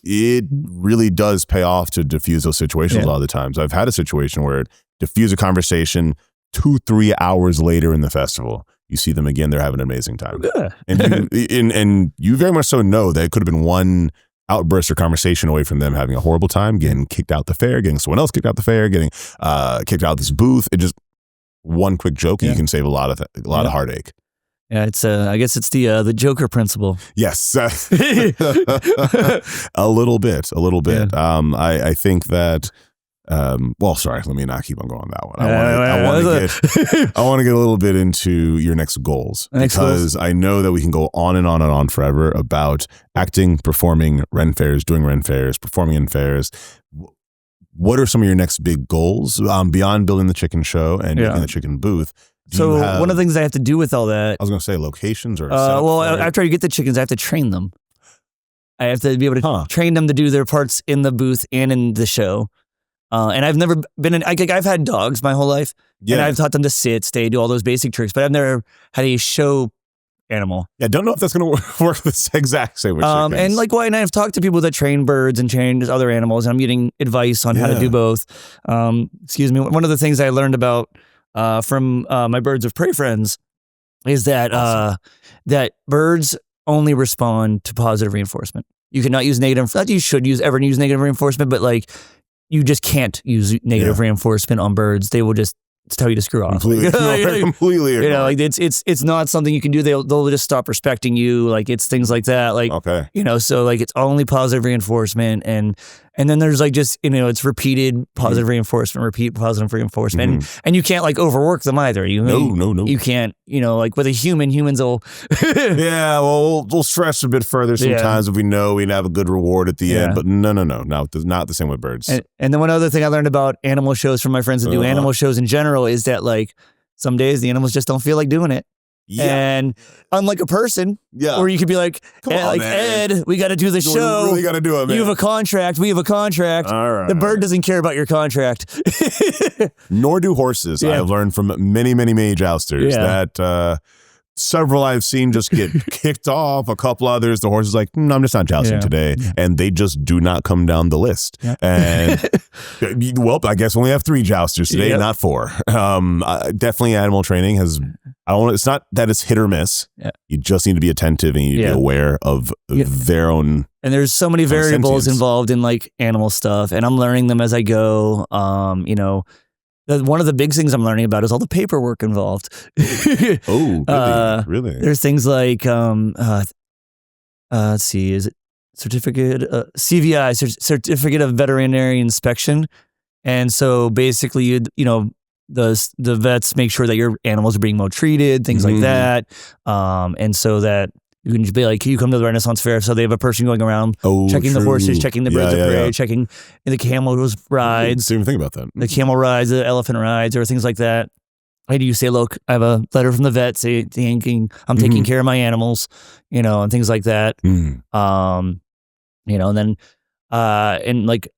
it really does pay off to diffuse those situations a lot of the times. I've had a situation where it diffused a conversation 2-3 hours later in the festival. You see them again, they're having an amazing time. Yeah. And you very much so know that it could have been one outburst or conversation away from them having a horrible time, getting kicked out the fair, getting someone else kicked out the fair, getting kicked out of this booth. It just one quick joke and you can save a lot of heartache. Yeah, it's I guess it's the Joker principle. Yes, a little bit. Yeah. I think that. Sorry, let me not keep on going on that one. I want to get a little bit into your next goals because I know that we can go on and on and on forever about acting, performing Ren fairs, doing Ren fairs, performing in fairs. what are some of your next big goals beyond building the chicken show and making the chicken booth? So one of the things I have to do with all that, I was going to say locations or well, after I get the chickens, I have to train them. I have to be able to train them to do their parts in the booth and in the show. And I've never been I've had dogs my whole life, and I've taught them to sit, stay, do all those basic tricks, but I've never had a show animal. Yeah, don't know if that's going to work the exact same with chickens. And and I've talked to people that train birds and train other animals, and I'm getting advice on how to do both. Excuse me. One of the things I learned about from my birds of prey friends is that that birds only respond to positive reinforcement. You cannot use negative. Not that you should ever use negative reinforcement, but like you just can't use negative reinforcement on birds. They will just tell you to screw off. Completely. You know, like it's not something you can do. They'll just stop respecting you. Like it's things like that. Like you know, so like it's only positive reinforcement, and then there's like just, you know, it's repeated positive reinforcement, repeat positive reinforcement, and you can't like overwork them either. No. You can't. You know, like with a humans will. Well, we'll stress a bit further sometimes if we know we'd have a good reward at the end. But no, not the same with birds. And then one other thing I learned about animal shows from my friends that do animal shows in general is that like some days the animals just don't feel like doing it. And unlike a person, where you could be like, Ed, we got to do the show. We really got to do it, man. You have a contract. We have a contract. All right. The bird doesn't care about your contract. Nor do horses. I have learned from many, many jousters that several I've seen just get kicked off. A couple others, the horse is like, I'm just not jousting today. And they just do not come down the list. And well, I guess we only have 3 jousters today, not 4. Definitely animal training has, it's not that it's hit or miss. You just need to be attentive and you need to be aware of their own. And there's so many variables involved in like animal stuff, and I'm learning them as I go. You know, one of the big things I'm learning about is all the paperwork involved. Really? There's things like, let's see, is it certificate, CVI, certificate of veterinary inspection. And so basically, you know, the vets make sure that your animals are being well treated, things like that. And so that you can just be like, you come to the Renaissance Fair, so they have a person going around checking the horses, checking the birds of prey, checking the camel rides. Didn't even think about that. The camel rides, the elephant rides, or things like that. I do say, look, I have a letter from the vet saying I'm taking care of my animals, you know, and things like that. You know, and then and like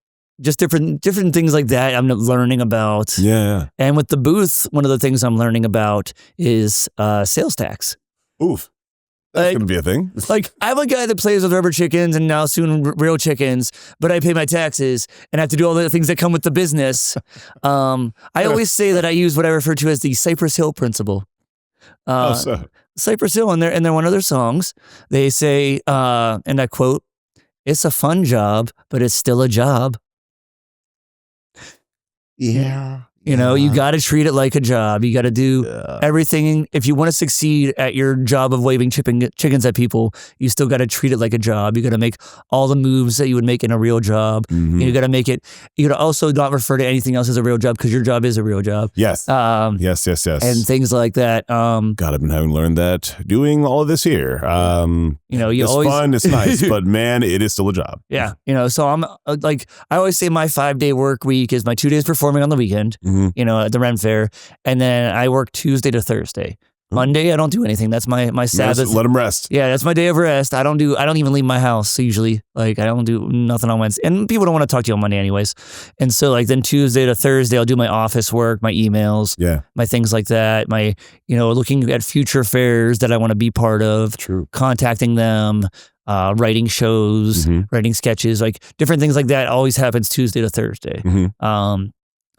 just different things like that I'm learning about. And with the booth, one of the things I'm learning about is sales tax. Oof. That's going to be a thing. Like, I'm a guy that plays with rubber chickens and now soon real chickens, but I pay my taxes and have to do all the things that come with the business. I always say that I use what I refer to as the Cypress Hill principle. Cypress Hill, and they're one of their songs, they say, and I quote, "It's a fun job, but it's still a job." You know, you got to treat it like a job. You got to do everything. If you want to succeed at your job of waving chickens at people, you still got to treat it like a job. You got to make all the moves that you would make in a real job. You got to make it. You got to also not refer to anything else as a real job because your job is a real job. Yes. Yes. And things like that. God, I've been having learned that doing all of this here. You know, it's fun, it's nice, but man, it is still a job. Yeah. You know, so I'm like, I always say my 5-day work week is my 2 days performing on the weekend. You know, at the Ren Fair, and then I work Tuesday to Thursday. Monday, I don't do anything. That's my Sabbath. Let them rest. Yeah, that's my day of rest. I don't even leave my house usually. Like I don't do nothing on Wednesday, and people don't want to talk to you on Monday anyways. And so like then Tuesday to Thursday, I'll do my office work, my emails, my things like that. My looking at future fairs that I want to be part of. Contacting them. Writing shows, writing sketches, like different things like that always happens Tuesday to Thursday.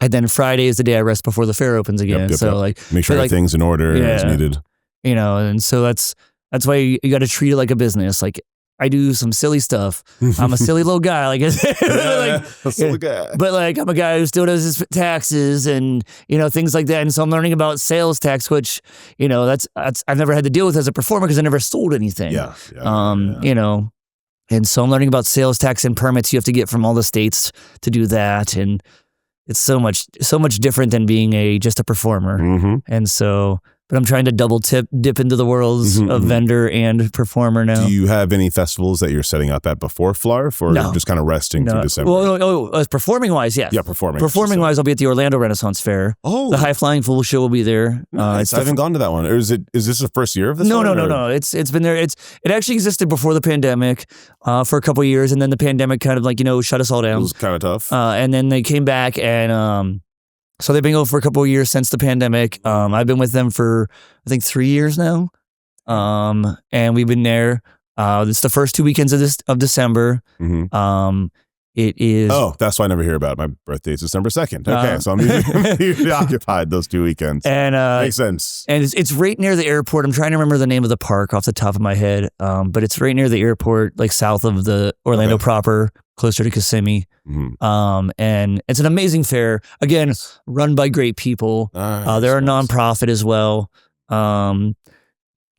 And then Friday is the day I rest before the fair opens again. Like make sure everything's in order as needed. You know, and so that's why you got to treat it like a business. Like I do some silly stuff. I'm a silly little guy, like, a silly guy. But like I'm a guy who still does his taxes and things like that. And so I'm learning about sales tax, which that's I've never had to deal with as a performer because I never sold anything. You know, and so I'm learning about sales tax and permits you have to get from all the states to do that, and it's so much different than being just a performer. And so, but I'm trying to double dip into the worlds of vendor and performer now. Do you have any festivals that you're setting up at before Flarf, or just kind of resting through December? Well, performing wise, yes. Yeah, performing. Performing wise, I'll be at the Orlando Renaissance Fair. Oh, the High Flying Fool show will be there. Nice. I haven't gone to that one. Or is this the first year of this? No. It's been there. It actually existed before the pandemic for a couple of years, and then the pandemic kind of shut us all down. It was kind of tough. And then they came back, and so they've been going for a couple of years since the pandemic. I've been with them for I think 3 years now, and we've been there. It's the first 2 weekends of December. It is. Oh, that's why I never hear about it. My birthday is December 2nd. Okay, so I'm usually occupied those 2 weekends. And makes sense. And it's right near the airport. I'm trying to remember the name of the park off the top of my head, but it's right near the airport, like south of the Orlando proper, closer to Kissimmee. And it's an amazing fair. Again, run by great people. They're a nonprofit as well.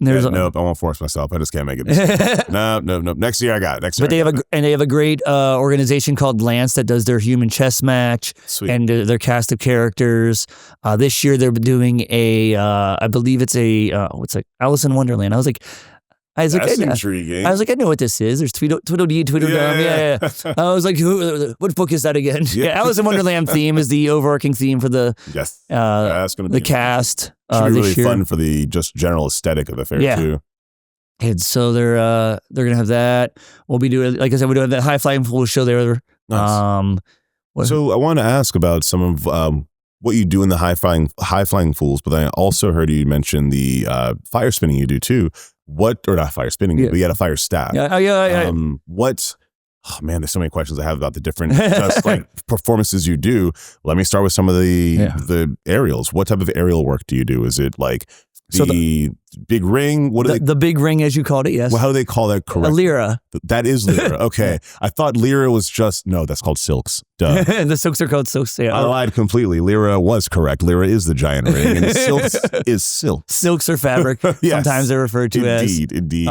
Nope, I won't force myself. I just can't make it. No. Next year I got it. But they have a great organization called Lance that does their human chess match. Sweet. And their cast of characters. This year they're doing I believe it's what's like Alice in Wonderland. That's intriguing. I was like, I know what this is. There's Tweedledee, Tweedledum. Yeah. I was like, what book is that again? Yeah, Alice in Wonderland theme is the overarching theme for the that's gonna be the cast. Should be really fun for the just general aesthetic of the fair too. And so they're gonna have that. We'll be doing, like I said, we're doing that High Flying Fool show there. Nice. So I want to ask about some of what you do in the high flying fools, but then I also heard you mention the fire spinning you do too. Or not fire spinning, but you had a fire staff. Yeah. Oh man, there's so many questions I have about the different just like performances you do. Let me start with some of the aerials. What type of aerial work do you do? Is it like the big ring? What are the big ring, as you called it? Yes. Well, how do they call that correctly? A lyra. That is lyra. Okay. I thought lyra was that's called silks. Duh. The silks are called silks. Yeah. I lied completely. Lyra was correct. Lyra is the giant ring, and silks is silk. Silks are fabric. Yes. Sometimes they're referred to as. Indeed.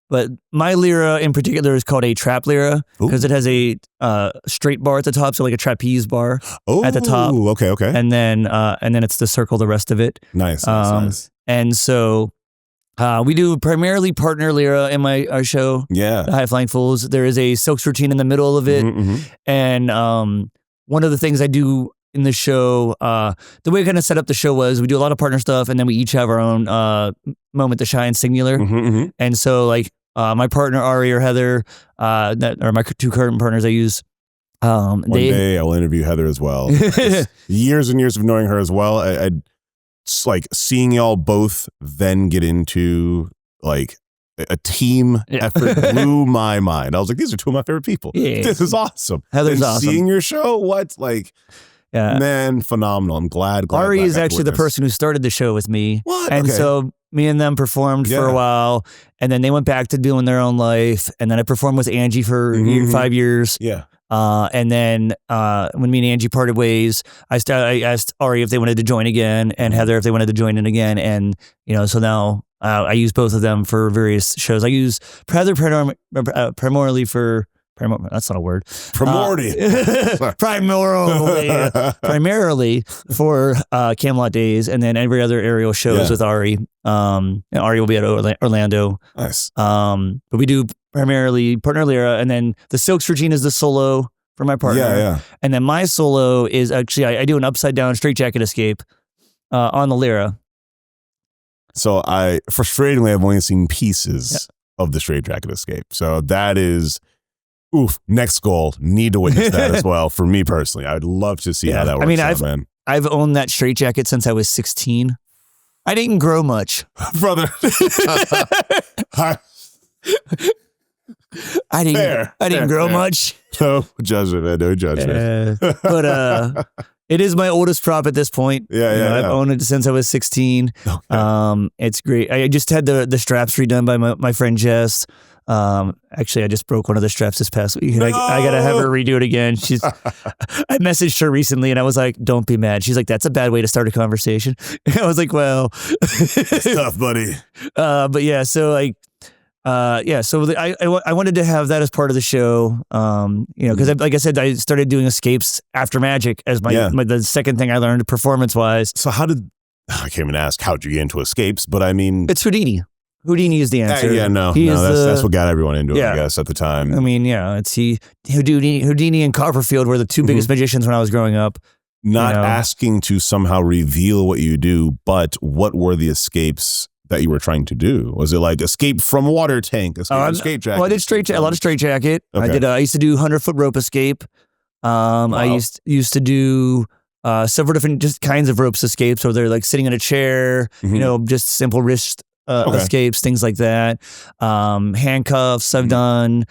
But my lyra in particular is called a trap lyra because it has a straight bar at the top, so like a trapeze bar at the top. Okay. And then it's the circle, the rest of it. Nice. And so we do primarily partner lyra in our show. Yeah. The High Flying Fools. There is a silks routine in the middle of it. And one of the things I do in the show, the way I kind of set up the show was we do a lot of partner stuff, and then we each have our own moment to shine singular. And so like my partner Ari or Heather, that are my two current partners I use. One day I will interview Heather as well. Years and years of knowing her as well. I like seeing y'all both then get into like a team effort blew my mind. I was like, these are two of my favorite people. Yeah. This is awesome. Heather's awesome. Seeing your show, man, phenomenal. I'm glad. Ari is actually the person who started the show with me. What? And so me and them performed for a while, and then they went back to doing their own life. And then I performed with Angie for 5 years. Yeah. And then when me and Angie parted ways, I asked Ari if they wanted to join again, and Heather if they wanted to join in again. And so now I use both of them for various shows. I use Heather primarily for. That's not a word. Primarily for Camelot Days, and then every other aerial shows with Ari. And Ari will be at Orlando. Nice. But we do primarily partner lyra, and then the silks routine is the solo for my partner. Yeah. And then my solo is actually I do an upside down straitjacket escape on the lyra. So frustratingly, I've only seen pieces of the straitjacket escape. So that is. Oof! Next goal. Need to witness that as well. For me personally, I would love to see how that works. I mean, I've owned that straitjacket since I was 16. I didn't grow much, brother. I didn't grow much. No judgment, man. No judgment. But it is my oldest prop at this point. I've owned it since I was 16. Okay. It's great. I just had the straps redone by my friend Jess. Actually, I just broke one of the straps this past week. No! I gotta have her redo it again. I messaged her recently and I was like, "Don't be mad." She's like, "That's a bad way to start a conversation." I was like, "Well, it's tough, buddy." But yeah, so like, so I wanted to have that as part of the show. Because like I said, I started doing escapes after magic as the second thing I learned performance wise. So how did I can't even ask how'd you get into escapes, but I mean, it's Houdini. Houdini is the answer. That's what got everyone into it, I guess, at the time. I mean, it's Houdini and Copperfield were the two biggest magicians when I was growing up. Not asking to somehow reveal what you do, but what were the escapes that you were trying to do? Was it like escape from water tank, escape jacket? Well, I did a lot of straight jacket. Okay. I used to do 100-foot rope escape. Wow. I used to do several different just kinds of ropes escapes, where they're like sitting in a chair, just simple wrist escapes, things like that. Handcuffs I've done,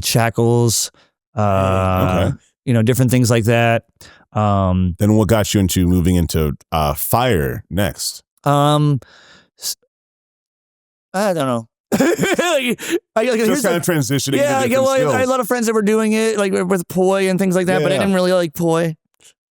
shackles, different things like that. Then what got you into moving into fire next? I don't know. Just kind of transitioning. Yeah, I had a lot of friends that were doing it, like with poi and things like that, but I didn't really like poi.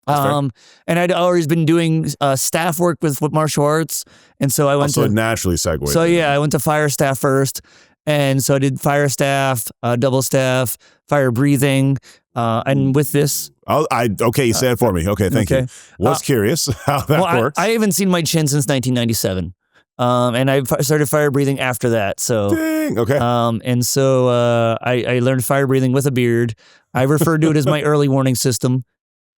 And I'd always been doing staff work with martial arts, and so I went to naturally segue. So I went to fire staff first, and so I did fire staff, double staff, fire breathing, and with this. You say it for me. Okay, thank you. Was curious how that works. I haven't seen my chin since 1997. And I started fire breathing after that. So, dang, okay. And so I learned fire breathing with a beard. I refer to it as my early warning system,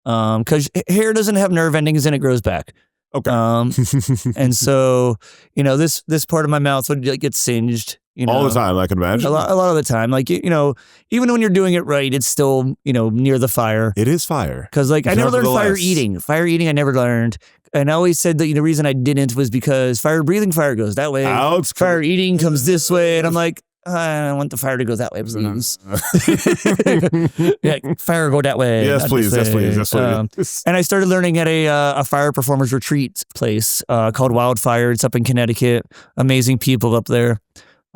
because hair doesn't have nerve endings and it grows back. Okay. And so this part of my mouth would get singed. All the time, I can imagine. A lot of the time, like even when you're doing it right, it's still near the fire. It is fire because I never learned fire eating. Fire eating, I never learned, and I always said that the reason I didn't was because fire breathing, fire goes that way. Fire eating comes this way, and I'm like, I want the fire to go that way, please. Fire go that way. Yes, please. Yes, please. And I started learning at a fire performers retreat place called Wildfire. It's up in Connecticut. Amazing people up there.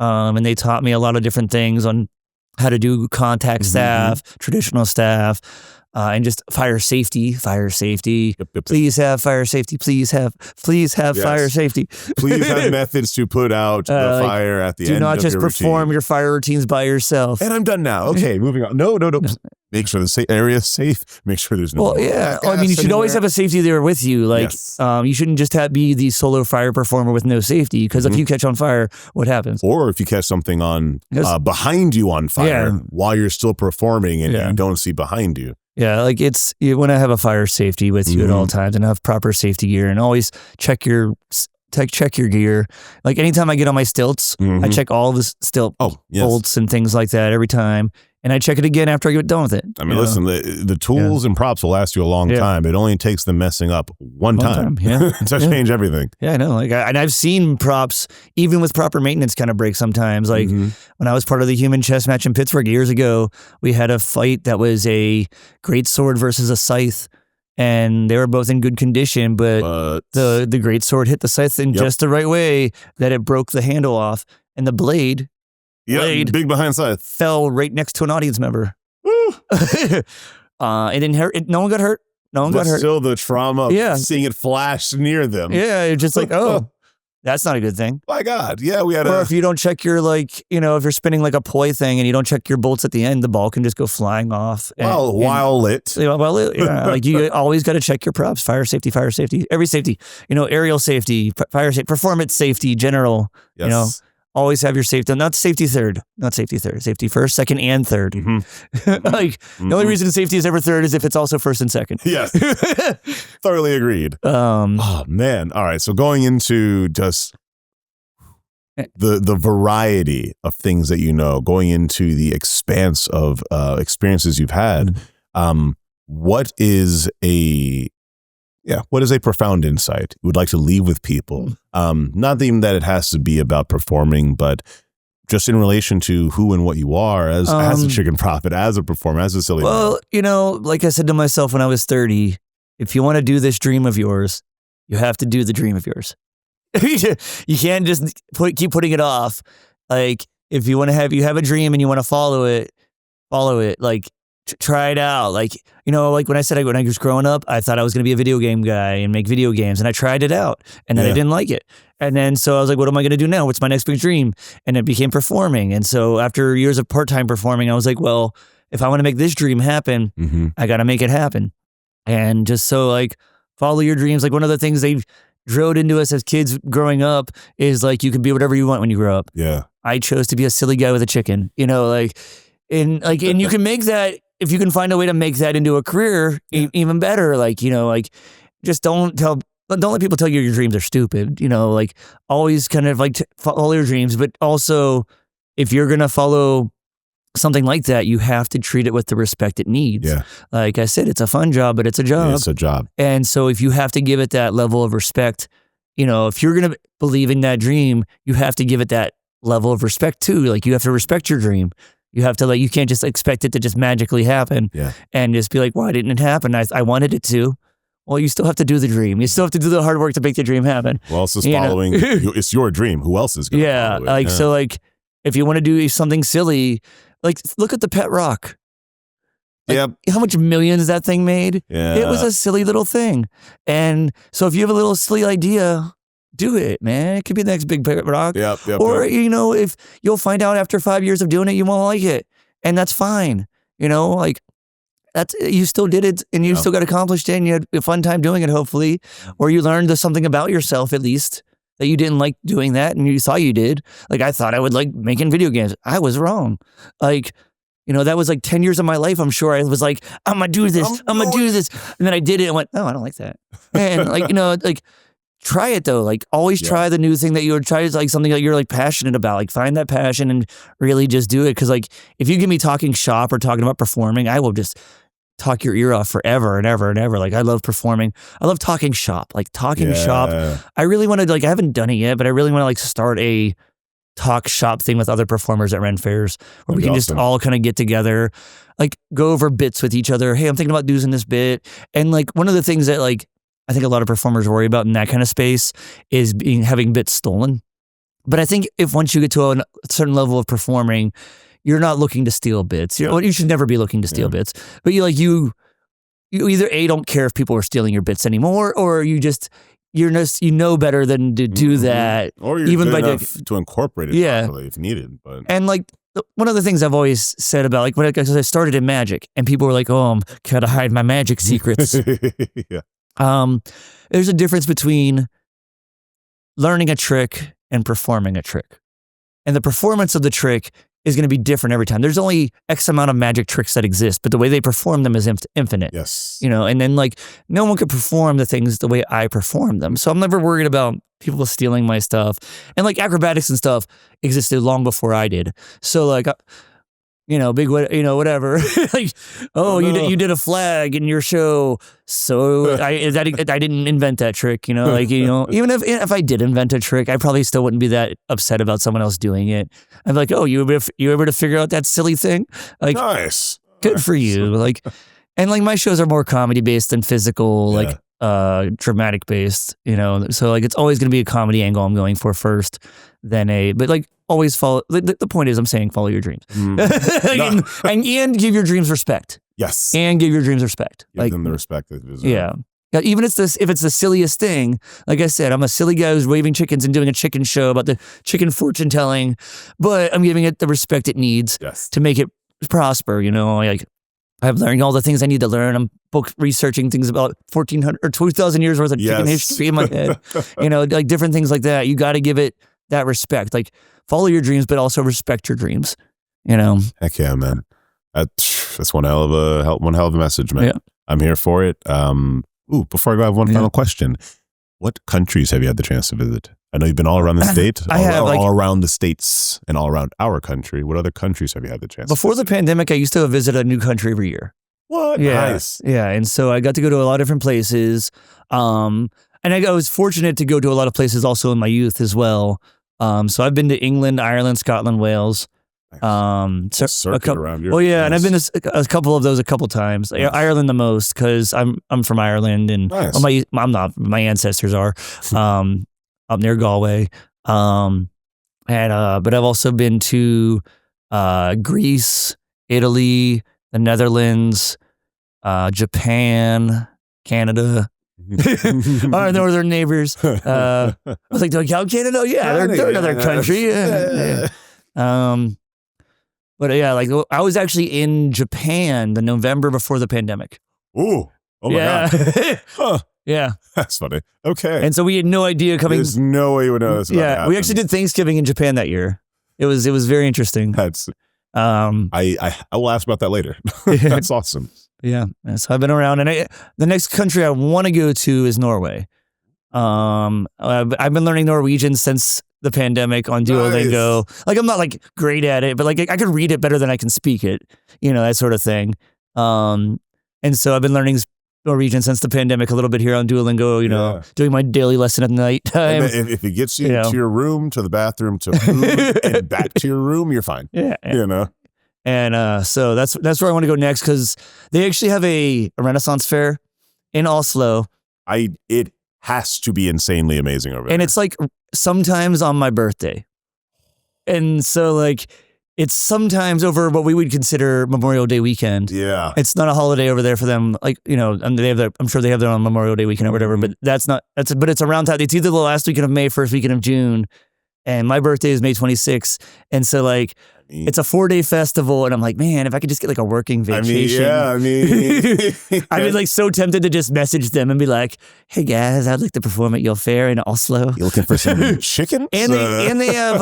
And they taught me a lot of different things on how to do contact staff, traditional staff, and just fire safety. Yep. Please have fire safety. Please have fire safety. Please have methods to put out the fire at the end of your routine. Do not just perform your fire routines by yourself. And I'm done now. Okay, moving on. No. Make sure the area is safe. Make sure there's no. Well, yeah. I mean, you should always have a safety there with you. Like, you shouldn't just be the solo fire performer with no safety. Because if you catch on fire, what happens? Or if you catch something on behind you on fire while you're still performing and you don't see behind you. Yeah, like you want to have a fire safety with you at all times and have proper safety gear, and always check your gear. Like anytime I get on my stilts, I check all the stilt bolts and things like that every time. And I check it again after I get done with it. I mean, listen, the tools and props will last you a long time. It only takes them messing up one time to change everything. Yeah, I know. And I've seen props, even with proper maintenance, kind of break sometimes. Like when I was part of the human chess match in Pittsburgh years ago, we had a fight that was a great sword versus a scythe. And they were both in good condition, but the great sword hit the scythe in just the right way that it broke the handle off. And the blade... big behind scythe fell right next to an audience member. It didn't hurt. No one got hurt. But still, the trauma of seeing it flash near them. Yeah, it's just like, that's not a good thing. My God, yeah, we had. Or if you don't check your if you're spinning like a poi thing and you don't check your bolts at the end, the ball can just go flying off. While lit. Like you always got to check your props. Fire safety, every safety. Aerial safety, fire safety, performance safety, general. Yes. Always have your safety, not safety first, second, and third. The only reason safety is ever third is if it's also first and second. Yes. Thoroughly agreed. Oh, man. All right. So going into just the variety of things that going into the expanse of experiences you've had, what is a profound insight you would like to leave with people? Not even that it has to be about performing, but just in relation to who and what you are as a chicken prophet, as a performer, as a silly man. Well, like I said to myself when I was 30, if you want to do this dream of yours, you have to do the dream of yours. You can't just keep putting it off. Like if you have a dream and you want to follow it, like try it out. Like when I said when I was growing up, I thought I was going to be a video game guy and make video games, and I tried it out, and then I didn't like it. And then so I was like, what am I going to do now? What's my next big dream? And it became performing. And so after years of part-time performing, I was like, well, if I want to make this dream happen, I got to make it happen. And just so follow your dreams. Like one of the things they've drilled into us as kids growing up is like, you can be whatever you want when you grow up. Yeah. I chose to be a silly guy with a chicken, you know, and you can make that, if you can find a way to make that into a career, even better. Like, you know, like just don't let people tell you your dreams are stupid, you know, like always kind of like follow your dreams, but also if you're going to follow something like that, you have to treat it with the respect it needs. Yeah. Like I said, it's a fun job, but it's a job. It's a job. And so if you have to give it that level of respect, you know, if you're going to believe in that dream, you have to give it that level of respect too. Like you have to respect your dream. You have to like, you can't just expect it to just magically happen and just be like, why didn't it happen? I wanted it to. Well, you still have to do the dream. You still have to do the hard work to make the dream happen. Who else is following? It's your dream. Who else is going to follow it? Like, so like, if you want to do something silly, like look at the pet rock. Like, how much millions that thing made? Yeah. It was a silly little thing. And so if you have a little silly idea, do it, man. It could be the next big pet rock. Or, you know, if you'll find out after 5 years of doing it, you won't like it. And that's fine. You know, like, you still did it and you still got accomplished it and you had a fun time doing it, hopefully. Or you learned something about yourself at least that you didn't like doing that and you thought you did. Like I thought I would like making video games. I was wrong. Like, you know, that was like 10 years of my life. I'm sure I was like, I'm going to do this. I'm going to do this. And then I did it and went, oh, I don't like that. And like, you know, like try it though. Like always try the new thing that you would try, is like something that you're like passionate about. Like find that passion and really just do it. Cause like if you give me talking shop or talking about performing, I will just talk your ear off forever and ever and ever. Like I love performing. I love talking shop. Like talking shop. I really want to like, I haven't done it yet, but I really want to like start a talk shop thing with other performers at Ren Fairs where we can just all kind of get together, like go over bits with each other. Hey, I'm thinking about doing this bit. And like one of the things that like I think a lot of performers worry about in that kind of space is having bits stolen. But I think if once you get to a certain level of performing, you're not looking to steal bits. You should never be looking to steal bits. But you either don't care if people are stealing your bits anymore, or you know better than to do that. Or you're even good enough to incorporate it properly if needed. But and like one of the things I've always said about like when I started in magic, and people were like, "Oh, I'm gotta hide my magic secrets." There's a difference between learning a trick and performing a trick, and the performance of the trick is going to be different every time. There's only X amount of magic tricks that exist, but the way they perform them is infinite. Yes. You know, and then like no one could perform the things the way I perform them. So I'm never worried about people stealing my stuff. And like acrobatics and stuff existed long before I did. So like, you know, whatever. Like, you did a flag in your show. So I didn't invent that trick, you know, like, you know, even if I did invent a trick, I probably still wouldn't be that upset about someone else doing it. I'm like, oh, you able to figure out that silly thing? Like, nice. Good for you. Like, and like my shows are more comedy based than physical, like dramatic based, you know? So like, it's always going to be a comedy angle I'm going for first but like, always follow. The point is, I'm saying follow your dreams, and give your dreams respect. Yes, and give your dreams respect. Give them the respect they deserve. Yeah. Even if it's the silliest thing, like I said, I'm a silly guy who's waving chickens and doing a chicken show about the chicken fortune telling, but I'm giving it the respect it needs to make it prosper. You know, like I'm learning all the things I need to learn. I'm researching things about 1,400 or 2,000 years worth of chicken history in my head. You know, like different things like that. You got to give it that respect. Like follow your dreams, but also respect your dreams. You know. Heck yeah, man. That's one hell of a message, man. Yeah. I'm here for it. Before I go, I have one final question. What countries have you had the chance to visit? I know you've been all around the state, all around the states and all around our country. What other countries have you had the chance Before the pandemic, I used to visit a new country every year. What? Yeah. Nice. Yeah. And so I got to go to a lot of different places. And I was fortunate to go to a lot of places also in my youth as well. So I've been to England, Ireland, Scotland, Wales. Circuit around your and I've been to a couple of those a couple times. Nice. Ireland the most because I'm from Ireland, and I'm not. My ancestors are up near Galway. But I've also been to Greece, Italy, the Netherlands, Japan, Canada. Our northern neighbors. I was like, do I count Canada? Yeah, they're another country. But yeah, like I was actually in Japan the November before the pandemic. Oh my God. Yeah. That's funny. Okay. And so we had no idea coming. There's no way you would know this. Yeah. We actually did Thanksgiving in Japan that year. It was very interesting. That's, I will ask about that later. That's awesome. Yeah. So I've been around, and the next country I want to go to is Norway. I've been learning Norwegian since the pandemic on Duolingo. Nice. Like I'm not like great at it, but like I could read it better than I can speak it, that sort of thing. And so I've been learning Norwegian since the pandemic a little bit here on Duolingo, doing my daily lesson at night time. If it gets you to your room, to the bathroom, to food, and back to your room, you're fine. Yeah. And so that's where I want to go next, because they actually have a Renaissance fair in Oslo. It has to be insanely amazing over there. And it's like sometimes on my birthday. And so like it's sometimes over what we would consider Memorial Day weekend. Yeah. It's not a holiday over there for them. Like, and they have I'm sure they have their own Memorial Day weekend or whatever, but but it's around time. It's either the last weekend of May, first weekend of June. And my birthday is May 26th. And so like, it's a 4-day festival, and I'm like, man, if I could just get like a working vacation. I'd be like so tempted to just message them and be like, hey guys, I'd like to perform at your fair in Oslo. You looking for some chicken? And they have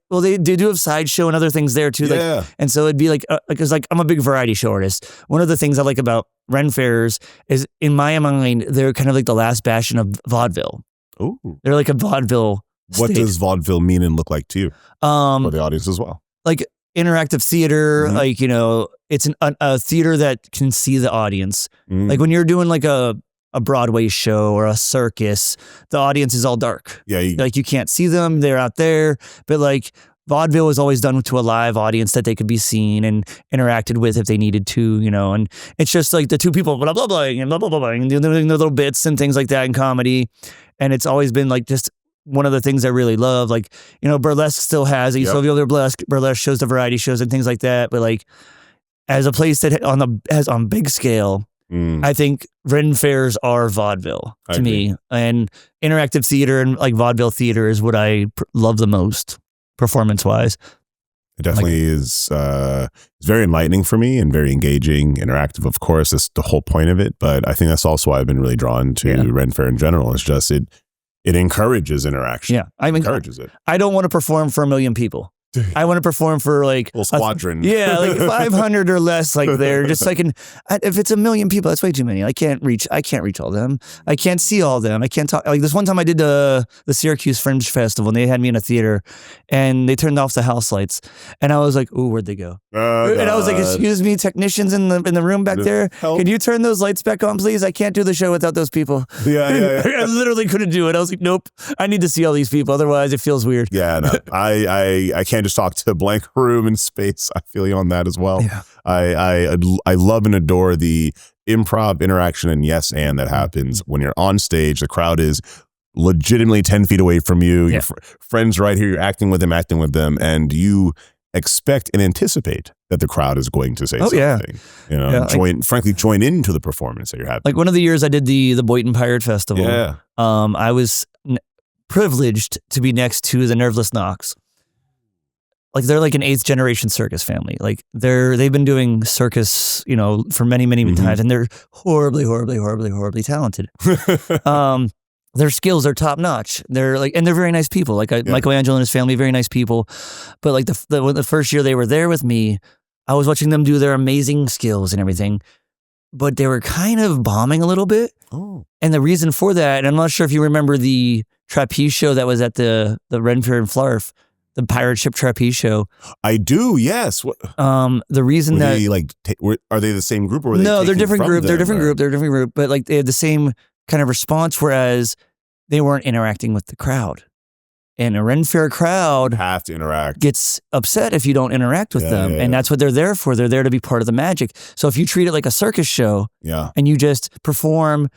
they do have sideshow and other things there too. Yeah. And so it'd be like, because like I'm a big variety show artist. One of the things I like about Ren fairs is, in my mind, they're kind of like the last bastion of vaudeville. Oh, they're like a vaudeville. What does vaudeville mean and look like to you? For the audience as well. Like interactive theater, like, it's a theater that can see the audience. Like when you're doing like a Broadway show or a circus, the audience is all dark. Yeah. You can't see them. They're out there. But like vaudeville is always done to a live audience that they could be seen and interacted with if they needed to, and it's just like the two people, blah, blah, blah, and blah, blah, blah, and doing the little bits and things like that in comedy. And it's always been like just one of the things I really love. Like, burlesque still has it. You still have the burlesque shows, the variety shows and things like that. But like, as a place that on big scale, I think Ren fairs are vaudeville to me. And interactive theater and like vaudeville theater is what I love the most, performance-wise. It definitely is. It's very enlightening for me and very engaging, interactive. Of course, that's the whole point of it. But I think that's also why I've been really drawn to Ren fair in general. It's just it encourages interaction. Yeah, encourages it. I don't want to perform for 1 million people. I want to perform for like a squadron. Like 500 or less. Like they're just like if it's 1 million people, that's way too many. I can't reach all of them. I can't see all of them. I can't talk. Like this one time I did the Syracuse Fringe Festival, and they had me in a theater, and they turned off the house lights, and I was like, "Ooh, where'd they go?" And I was like, "Excuse me, technicians in the room back there, can you turn those lights back on, please? I can't do the show without those people." Yeah. I literally couldn't do it. I was like, "Nope, I need to see all these people, otherwise it feels weird." Yeah, no, I can't just talk to a blank room in space. I feel you on that as well. Yeah. I love and adore the improv interaction and yes and that happens when you're on stage. The crowd is legitimately 10 feet away from you. Your friends right here. You're acting with them, and you expect and anticipate that the crowd is going to say something. Join into the performance that you're having. Like one of the years I did the Boynton Pirate Festival. Yeah. I was privileged to be next to the Nerveless Knox. Like they're like an 8th generation circus family. Like they've been doing circus, for many, many times, and they're horribly, horribly, horribly, horribly talented. Their skills are top notch. They're very nice people. Like Michelangelo and his family, very nice people. But like the first year they were there with me, I was watching them do their amazing skills and everything, but they were kind of bombing a little bit. Oh. And the reason for that, and I'm not sure if you remember the trapeze show that was at the Ren Fair in Flarf, the pirate ship trapeze show. I do, yes. The reason were that they are they the same group or were they? No, they're different group. They're different group. They're different group. But like they had the same kind of response, whereas they weren't interacting with the crowd. And a Ren Fair crowd have to interact. Gets upset if you don't interact with them. And that's what they're there for. They're there to be part of the magic. So if you treat it like a circus show, and you just perform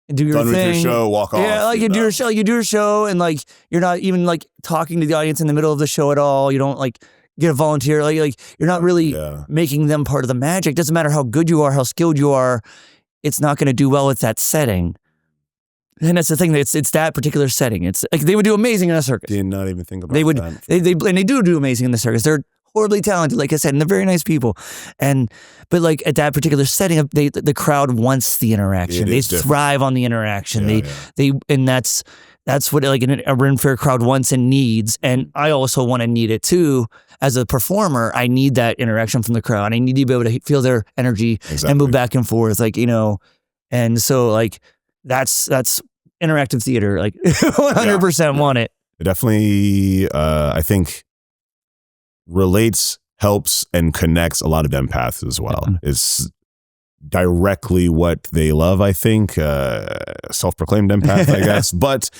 and do your thing. Done with your show, walk off. Yeah, like you do your show, and like you're not even like talking to the audience in the middle of the show at all. You don't like get a volunteer. Like you're not really making them part of the magic. Doesn't matter how good you are, how skilled you are. It's not going to do well with that setting. And that's the thing. It's that particular setting. It's like they would do amazing in a circus. Did not even think about that. They do amazing in the circus. They're horribly talented, like I said, and they're very nice people. But like at that particular setting, the crowd wants the interaction. They thrive on the interaction. And that's what like a Ren Fair crowd wants and needs. And I also want to need it too. As a performer, I need that interaction from the crowd. I need to be able to feel their energy and move back and forth, like, you know. And so like that's interactive theater, like 100% want it. It definitely, I think, relates, helps, and connects a lot of empaths as well. It's directly what they love, I think. Self-proclaimed empath, I guess. But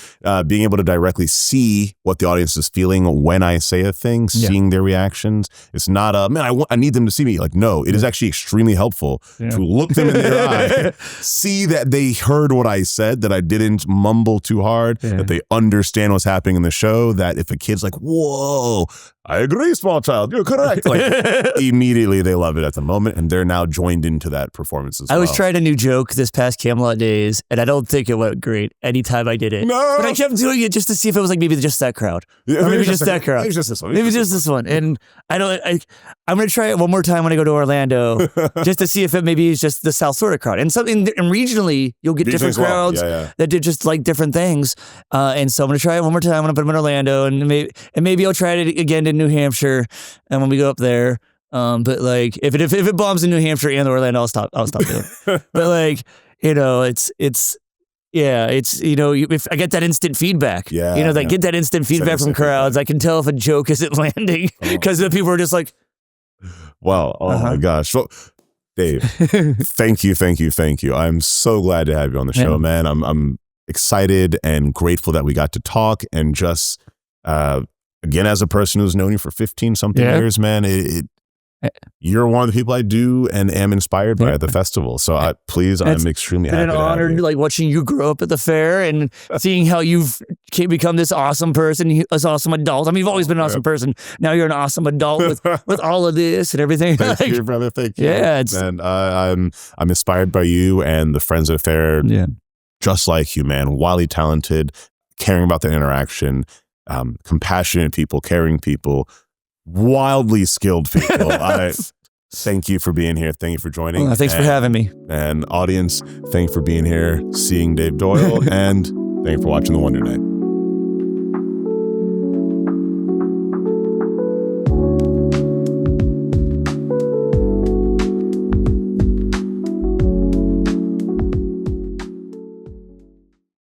being able to directly see what the audience is feeling when I say a thing, seeing their reactions. It's not I need them to see me. Like, no, it is actually extremely helpful to look them in their eye, see that they heard what I said, that I didn't mumble too hard, that they understand what's happening in the show, that if a kid's like, whoa, I agree, small child, you're correct. Like, immediately they love it at the moment, and they're now joined into that performance as well. I was trying a new joke this past Camelot days, and I don't think it went great anytime I did it. No! But I kept doing it just to see if it was like maybe just that crowd. Yeah, or maybe just that crowd. Maybe just this one. Maybe just this one. And I'm going to try it one more time when I go to Orlando, just to see if it maybe is just the South Florida crowd. And regionally, you'll get different crowds that did just like different things. And so I'm going to try it one more time when I'm in Orlando, and maybe I'll try it again in New Hampshire, and when we go up there. But like if it bombs in New Hampshire and Orlando, I'll stop doing it. But like, you know, it's you know, if I get that instant feedback, get that instant feedback from crowds, I can tell if a joke isn't landing because the people are just like, well, my gosh. Well, Dave, thank you. I'm so glad to have you on the show, man. I'm excited and grateful that we got to talk, and just again, as a person who's known you for 15 something years, man, you're one of the people I do and am inspired by at the festival. So I'm extremely happy. It's an honor, like watching you grow up at the fair and seeing how you've become this awesome person, this awesome adult. I mean, you've always been an awesome person. Now you're an awesome adult with all of this and everything. Thank you, brother. Thank you. Yeah, and I'm inspired by you and the friends at the fair. Yeah, just like you, man. Wildly talented, caring about the interaction, compassionate people, caring people. Wildly skilled people. I thank you for being here. Thank you for joining. Well, thanks for having me. And audience, thank you for being here, seeing Dave Doyle, and thank you for watching The Wonder Night.